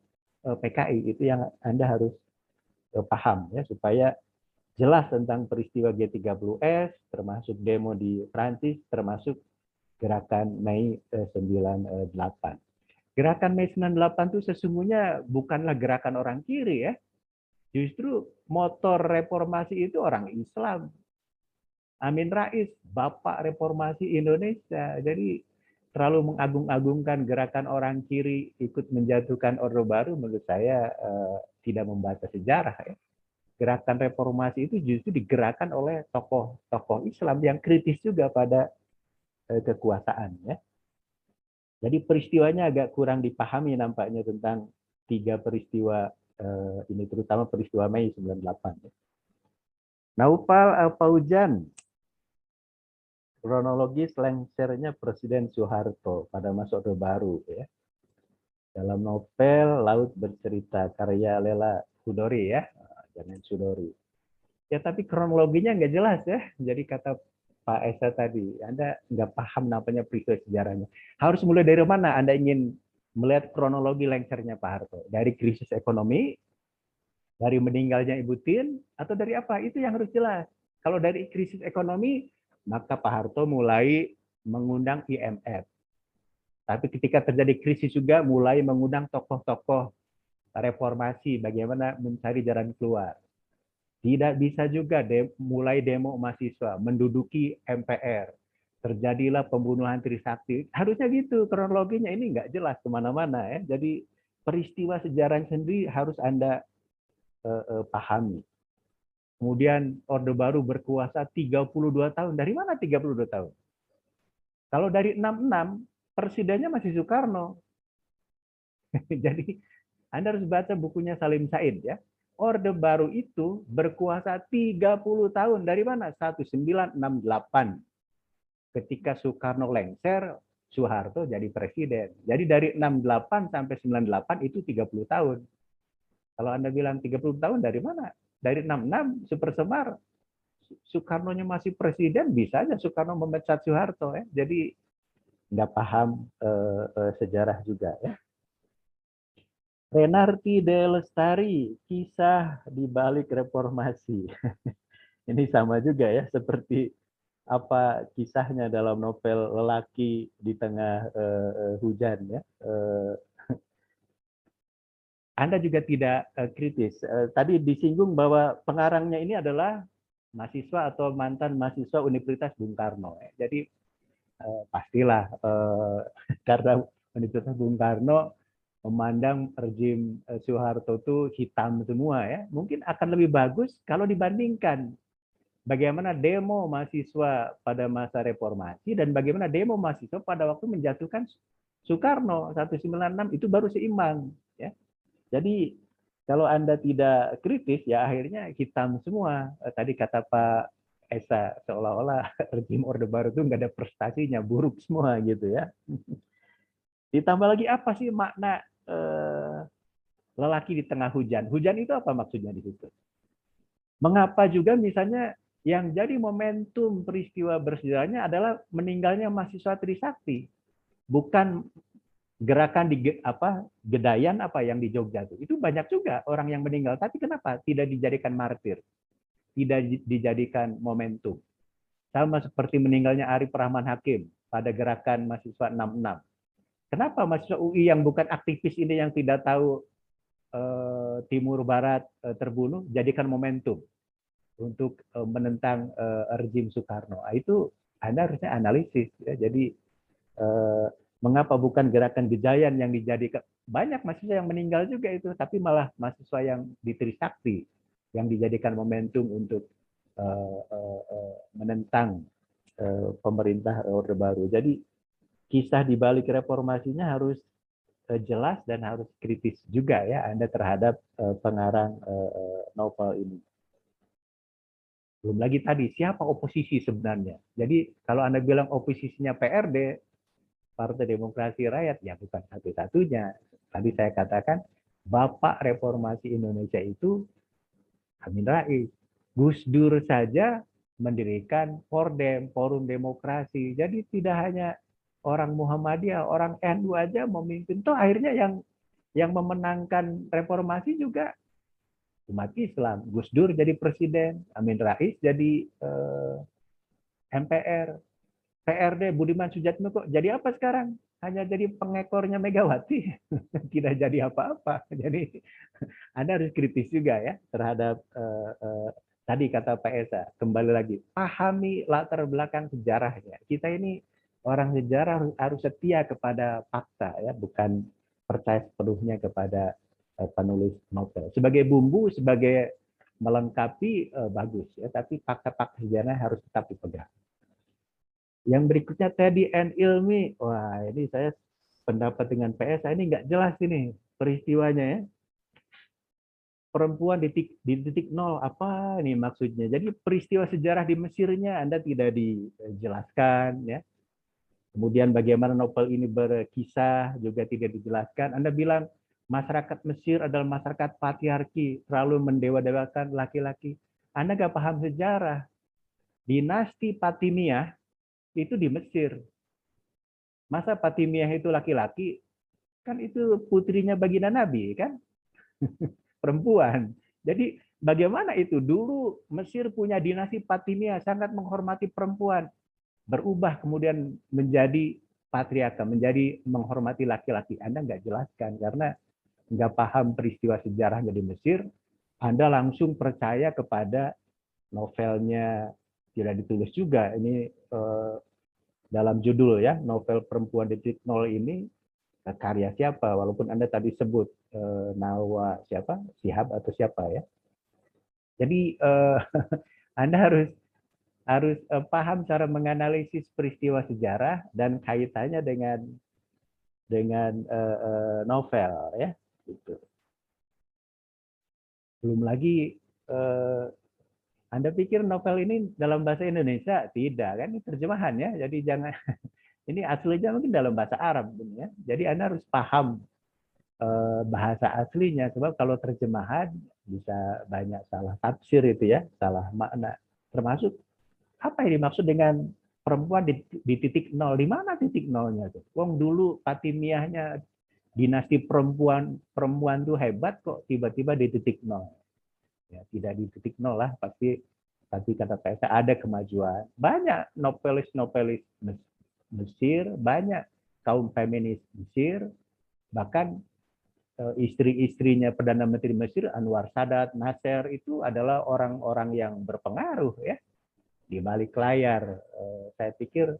PKI. Itu yang Anda harus paham ya, supaya jelas tentang peristiwa G30S, termasuk demo di Prancis, termasuk gerakan Mei 98. Gerakan Mei 98 itu sesungguhnya bukanlah gerakan orang kiri ya. Justru motor reformasi itu orang Islam. Amin Rais, Bapak Reformasi Indonesia. Jadi terlalu mengagung-agungkan gerakan orang kiri ikut menjatuhkan Orde Baru, menurut saya tidak membaca sejarah ya. Gerakan reformasi itu justru digerakkan oleh tokoh-tokoh Islam yang kritis juga pada kekuasaan ya. Jadi peristiwanya agak kurang dipahami nampaknya tentang 3 peristiwa ini, terutama peristiwa Mei 98 ya. Naufal Paujan, kronologis lengsernya Presiden Soeharto pada masa Orde Baru ya. Dalam novel Laut Bercerita karya Lela Chudori ya. Jangan Chudori. Ya tapi kronologinya nggak jelas ya. Jadi kata Pak Esa tadi, Anda nggak paham namanya peristiwa sejarahnya. Harus mulai dari mana Anda ingin melihat kronologi lengsernya Pak Harto? Dari krisis ekonomi, dari meninggalnya Ibu Tien, atau dari apa? Itu yang harus jelas. Kalau dari krisis ekonomi, maka Pak Harto mulai mengundang IMF. Tapi ketika terjadi krisis juga mulai mengundang tokoh-tokoh reformasi, bagaimana mencari jalan keluar. Tidak bisa juga mulai demo mahasiswa, menduduki MPR, terjadilah pembunuhan Trisakti. Harusnya gitu kronologinya, ini nggak jelas kemana-mana ya. Jadi peristiwa sejarah sendiri harus Anda pahami. Kemudian Orde Baru berkuasa 32 tahun. Dari mana 32 tahun? Kalau dari 66, presidennya masih Soekarno. Jadi Anda harus baca bukunya Salim Said ya. Orde Baru itu berkuasa 30 tahun. Dari mana? 1968. Ketika Soekarno lengser, Soeharto jadi presiden. Jadi dari 68 sampai 98 itu 30 tahun. Kalau Anda bilang 30 tahun dari mana? Dari 66, Super Semar. Soekarno-nya masih presiden, bisa aja Soekarno memecat Soeharto. Ya. Jadi nggak paham sejarah juga. Ya. Renarti de Lestari, kisah di balik reformasi. Ini sama juga ya, seperti apa kisahnya dalam novel Lelaki di Tengah Hujan. Ya. Anda juga tidak kritis. Tadi disinggung bahwa pengarangnya ini adalah mahasiswa atau mantan mahasiswa Universitas Bung Karno. Ya. Jadi pastilah karena Universitas Bung Karno memandang rezim Soeharto itu hitam semua ya. Mungkin akan lebih bagus kalau dibandingkan bagaimana demo mahasiswa pada masa reformasi dan bagaimana demo mahasiswa pada waktu menjatuhkan Soekarno 196 itu baru seimbang ya. Jadi kalau Anda tidak kritis ya akhirnya hitam semua. Tadi kata Pak Esa seolah-olah rezim Orde Baru itu nggak ada prestasinya, buruk semua gitu ya. Ditambah lagi apa sih makna lelaki di tengah hujan? Hujan itu apa maksudnya di situ? Mengapa juga misalnya yang jadi momentum peristiwa bersejarahnya adalah meninggalnya mahasiswa Trisakti, bukan gerakan di Gedayan apa yang di Jogja itu banyak juga orang yang meninggal, tapi kenapa tidak dijadikan martir, tidak dijadikan momentum? Sama seperti meninggalnya Arif Rahman Hakim pada gerakan mahasiswa 66. Kenapa mahasiswa UI yang bukan aktivis ini yang tidak tahu Timur Barat terbunuh, jadikan momentum untuk menentang rezim Soekarno? Itu Anda harusnya analisis. Ya. Jadi mengapa bukan gerakan Gedayan yang dijadikan, banyak mahasiswa yang meninggal juga itu, tapi malah mahasiswa yang di Trisakti yang dijadikan momentum untuk menentang pemerintah Orde Baru. Jadi kisah di balik reformasinya harus jelas dan harus kritis juga ya Anda terhadap pengarang novel ini. Belum lagi tadi siapa oposisi sebenarnya. Jadi kalau Anda bilang oposisinya PRD, Partai Demokrasi Rakyat, ya bukan satu-satunya. Tadi saya katakan Bapak Reformasi Indonesia itu Amin Rais. Gus Dur saja mendirikan Pordem, Forum Demokrasi. Jadi tidak hanya orang Muhammadiyah, orang NU aja memimpin. Toh akhirnya yang memenangkan reformasi juga umat Islam. Gus Dur jadi presiden, Amin Rais jadi MPR, PRD Budiman Sujatmiko kok jadi apa sekarang? Hanya jadi pengekornya Megawati, tidak jadi apa-apa. Jadi Anda harus kritis juga ya terhadap tadi kata Pak Esa. Kembali lagi, pahami latar belakang sejarahnya. Kita ini orang sejarah harus setia kepada fakta ya, bukan percaya sepenuhnya kepada penulis novel. Sebagai bumbu, sebagai melengkapi bagus ya, tapi fakta-fakta sejarah harus tetap dipegang. Yang berikutnya Teddy and Ilmi. Wah, ini saya pendapat dengan PS, ini nggak jelas ini peristiwanya ya. Perempuan di titik nol, apa ini maksudnya? Jadi peristiwa sejarah di Mesirnya Anda tidak dijelaskan ya. Kemudian bagaimana novel ini berkisah juga tidak dijelaskan. Anda bilang masyarakat Mesir adalah masyarakat patriarki, terlalu mendewa-dewakan laki-laki. Anda nggak paham sejarah. Dinasti Fatimiyah itu di Mesir. Masa Fatimiyah itu laki-laki? Kan itu putrinya baginda Nabi, kan? Perempuan. Jadi bagaimana itu? Dulu Mesir punya dinasti Fatimiyah, sangat menghormati perempuan. Berubah kemudian menjadi patriarka, menjadi menghormati laki-laki. Anda nggak jelaskan, karena nggak paham peristiwa sejarahnya di Mesir, Anda langsung percaya kepada novelnya, tidak ditulis juga ini dalam judul ya, novel Perempuan di Titik Nol ini karya siapa, walaupun Anda tadi sebut Nawa siapa, Shihab atau siapa ya. Jadi Anda harus paham cara menganalisis peristiwa sejarah dan kaitannya dengan novel ya. Gitu. Belum lagi Anda pikir novel ini dalam bahasa Indonesia? Tidak kan, ini terjemahan ya. Jadi jangan ini aslinya mungkin dalam bahasa Arab ya. Jadi Anda harus paham bahasa aslinya, sebab kalau terjemahan bisa banyak salah tafsir itu ya, salah makna. Termasuk apa yang dimaksud dengan perempuan di titik nol? Di mana titik nolnya tuh? Wong dulu Fatimiyahnya dinasti perempuan tuh hebat kok, tiba-tiba di titik nol. Ya, tidak di titik nol lah, pasti kata Pak Esa ada kemajuan. Banyak novelis Mesir, banyak kaum feminis Mesir, bahkan istri-istrinya Perdana Menteri Mesir, Anwar Sadat, Nasser, itu adalah orang-orang yang berpengaruh ya di balik layar. Saya pikir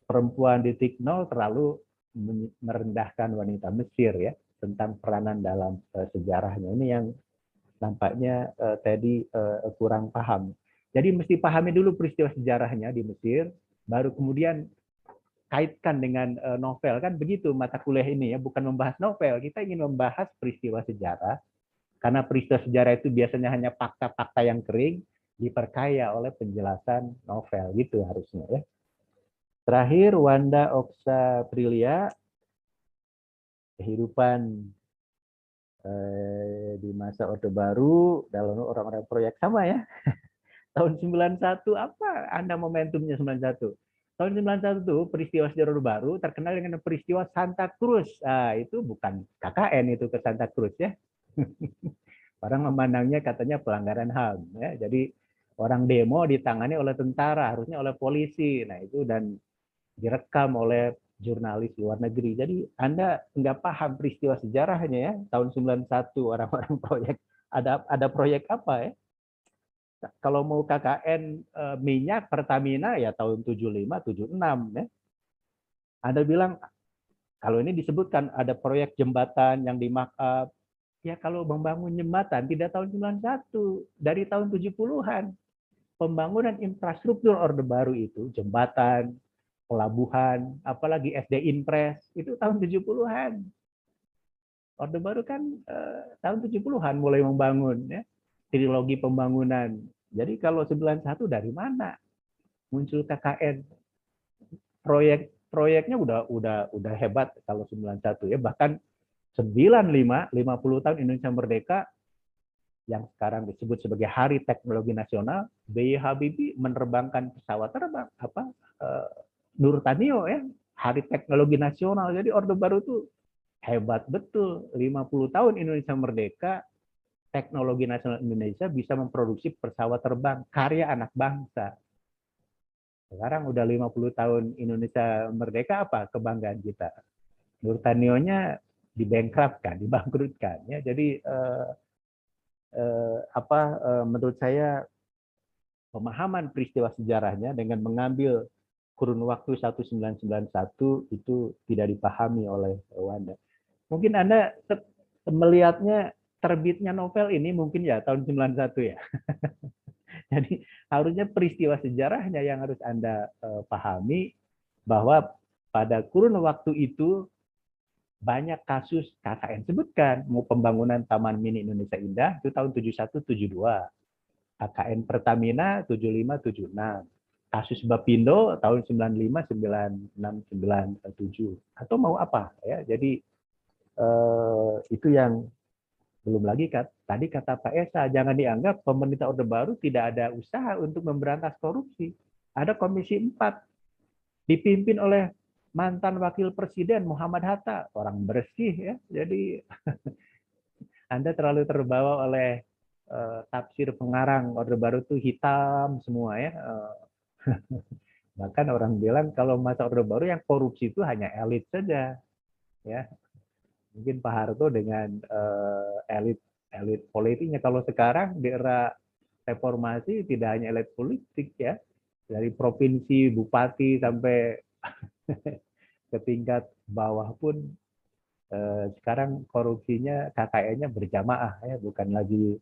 perempuan di titik nol terlalu merendahkan wanita Mesir ya, tentang peranan dalam sejarahnya. Ini yang nampaknya tadi kurang paham. Jadi mesti pahami dulu peristiwa sejarahnya di Mesir, baru kemudian kaitkan dengan novel, kan begitu mata kuliah ini ya, bukan membahas novel, kita ingin membahas peristiwa sejarah, karena peristiwa sejarah itu biasanya hanya fakta-fakta yang kering, diperkaya oleh penjelasan novel, gitu harusnya ya. Terakhir, Wanda Oksa Prilia, kehidupan di masa Orde Baru dalam orang-orang proyek sama ya. Tahun 91 apa Anda momentumnya 91? Tahun 91 itu peristiwa sejarah Orde Baru terkenal dengan peristiwa Santa Cruz. Ah, itu bukan KKN itu ke Santa Cruz ya. Orang memandangnya katanya pelanggaran HAM ya. Jadi orang demo ditangani oleh tentara, harusnya oleh polisi. Nah, itu dan direkam oleh jurnalis luar negeri. Jadi Anda nggak paham peristiwa sejarahnya ya. Tahun 91 orang-orang proyek ada proyek apa ya? Kalau mau KKN minyak Pertamina ya tahun 75 76 ya. Anda bilang kalau ini disebutkan ada proyek jembatan yang di-markup. Ya kalau membangun jembatan tidak tahun 91, dari tahun 70-an. Pembangunan infrastruktur Orde Baru itu jembatan, pelabuhan, apalagi SD Impres itu tahun 70-an. Orde Baru kan tahun 70-an mulai membangun ya. Trilogi pembangunan. Jadi kalau 91 dari mana muncul KKN? Proyeknya udah hebat kalau 91 ya, bahkan 95 50 tahun Indonesia merdeka yang sekarang disebut sebagai Hari Teknologi Nasional, B.J. Habibie menerbangkan pesawat terbang Nurtanio ya, Hari Teknologi Nasional. Jadi Orde Baru itu hebat betul. 50 tahun Indonesia merdeka, teknologi nasional Indonesia bisa memproduksi pesawat terbang karya anak bangsa. Sekarang udah 50 tahun Indonesia merdeka, apa kebanggaan kita? Nurtanio-nya dibangkrutkan, dibangkrutkan ya. Jadi menurut saya pemahaman peristiwa sejarahnya dengan mengambil kurun waktu 1991 itu tidak dipahami oleh Wanda. Mungkin Anda melihatnya terbitnya novel ini mungkin ya tahun 91 ya. Jadi harusnya peristiwa sejarahnya yang harus Anda pahami, bahwa pada kurun waktu itu banyak kasus KKN sebutkan, mau pembangunan Taman Mini Indonesia Indah itu tahun 71-72, KKN Pertamina 75-76, kasus Bapindo tahun 95-96-97, atau mau apa ya. Jadi itu yang belum lagi tadi kata Pak Esa, jangan dianggap pemerintah Orde Baru tidak ada usaha untuk memberantas korupsi. Ada Komisi 4 dipimpin oleh mantan Wakil Presiden Muhammad Hatta, orang bersih ya. Jadi Anda terlalu terbawa oleh tafsir pengarang Orde Baru itu hitam semua ya. Bahkan orang bilang kalau masa Orde Baru yang korupsi itu hanya elit saja, ya. Mungkin Pak Harto dengan elit politiknya. Kalau sekarang di era reformasi tidak hanya elit politik ya, dari provinsi, bupati sampai ke tingkat bawah pun sekarang korupsinya KKN-nya berjamaah ya, bukan lagi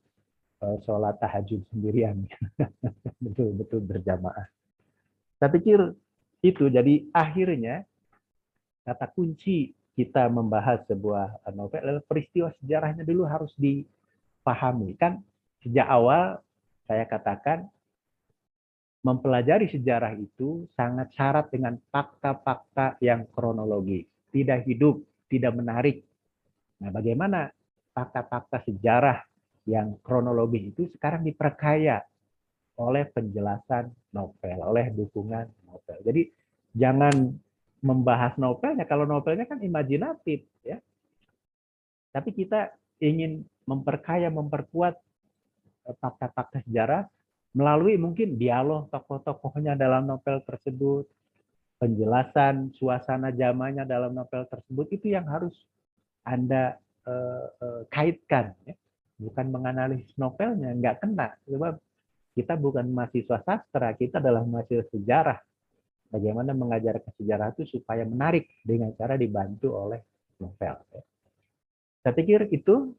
sholat tahajud sendirian, betul-betul berjamaah. Saya pikir itu jadi akhirnya kata kunci kita membahas sebuah novel adalah peristiwa sejarahnya dulu harus dipahami. Kan sejak awal saya katakan mempelajari sejarah itu sangat syarat dengan fakta-fakta yang kronologis, tidak hidup, tidak menarik. Nah, bagaimana fakta-fakta sejarah yang kronologis itu sekarang diperkaya oleh penjelasan novel, oleh dukungan novel. Jadi jangan membahas novelnya, kalau novelnya kan imajinatif, ya. Tapi kita ingin memperkaya, memperkuat fakta-fakta sejarah melalui mungkin dialog tokoh-tokohnya dalam novel tersebut, penjelasan suasana zamannya dalam novel tersebut, itu yang harus Anda kaitkan, ya. Bukan menganalisis novelnya, nggak kena. Sebab kita bukan mahasiswa sastra, kita adalah mahasiswa sejarah. Bagaimana mengajarkan sejarah itu supaya menarik dengan cara dibantu oleh novel. Saya pikir itu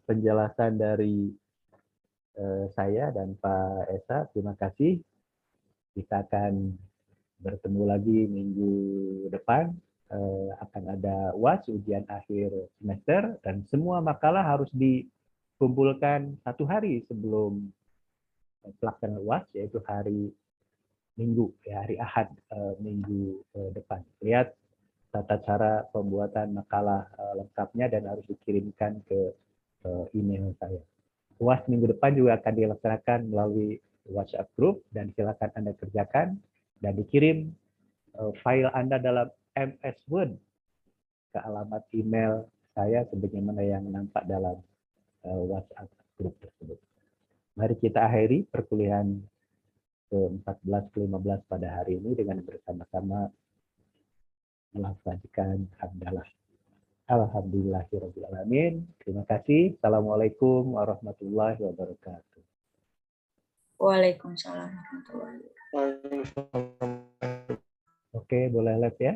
penjelasan dari saya dan Pak Esa. Terima kasih. Kita akan bertemu lagi minggu depan. Akan ada UAS, ujian akhir semester, dan semua makalah harus dikumpulkan 1 hari sebelum pelaksanaan UAS, yaitu hari Minggu, ya, hari Ahad minggu depan. Lihat tata cara pembuatan makalah lengkapnya dan harus dikirimkan ke email saya. UAS minggu depan juga akan dilaksanakan melalui WhatsApp group dan silakan Anda kerjakan dan dikirim file Anda dalam MS Word ke alamat email saya sebagaimana yang nampak dalam WhatsApp group tersebut. Mari kita akhiri perkuliahan ke-14 ke-15 pada hari ini dengan bersama-sama melaksanakan hamdalah. Alhamdulillahirrahmanirrahim. Terima kasih. Assalamualaikum warahmatullahi wabarakatuh. Waalaikumsalam warahmatullahi wabarakatuh. Oke, boleh live ya.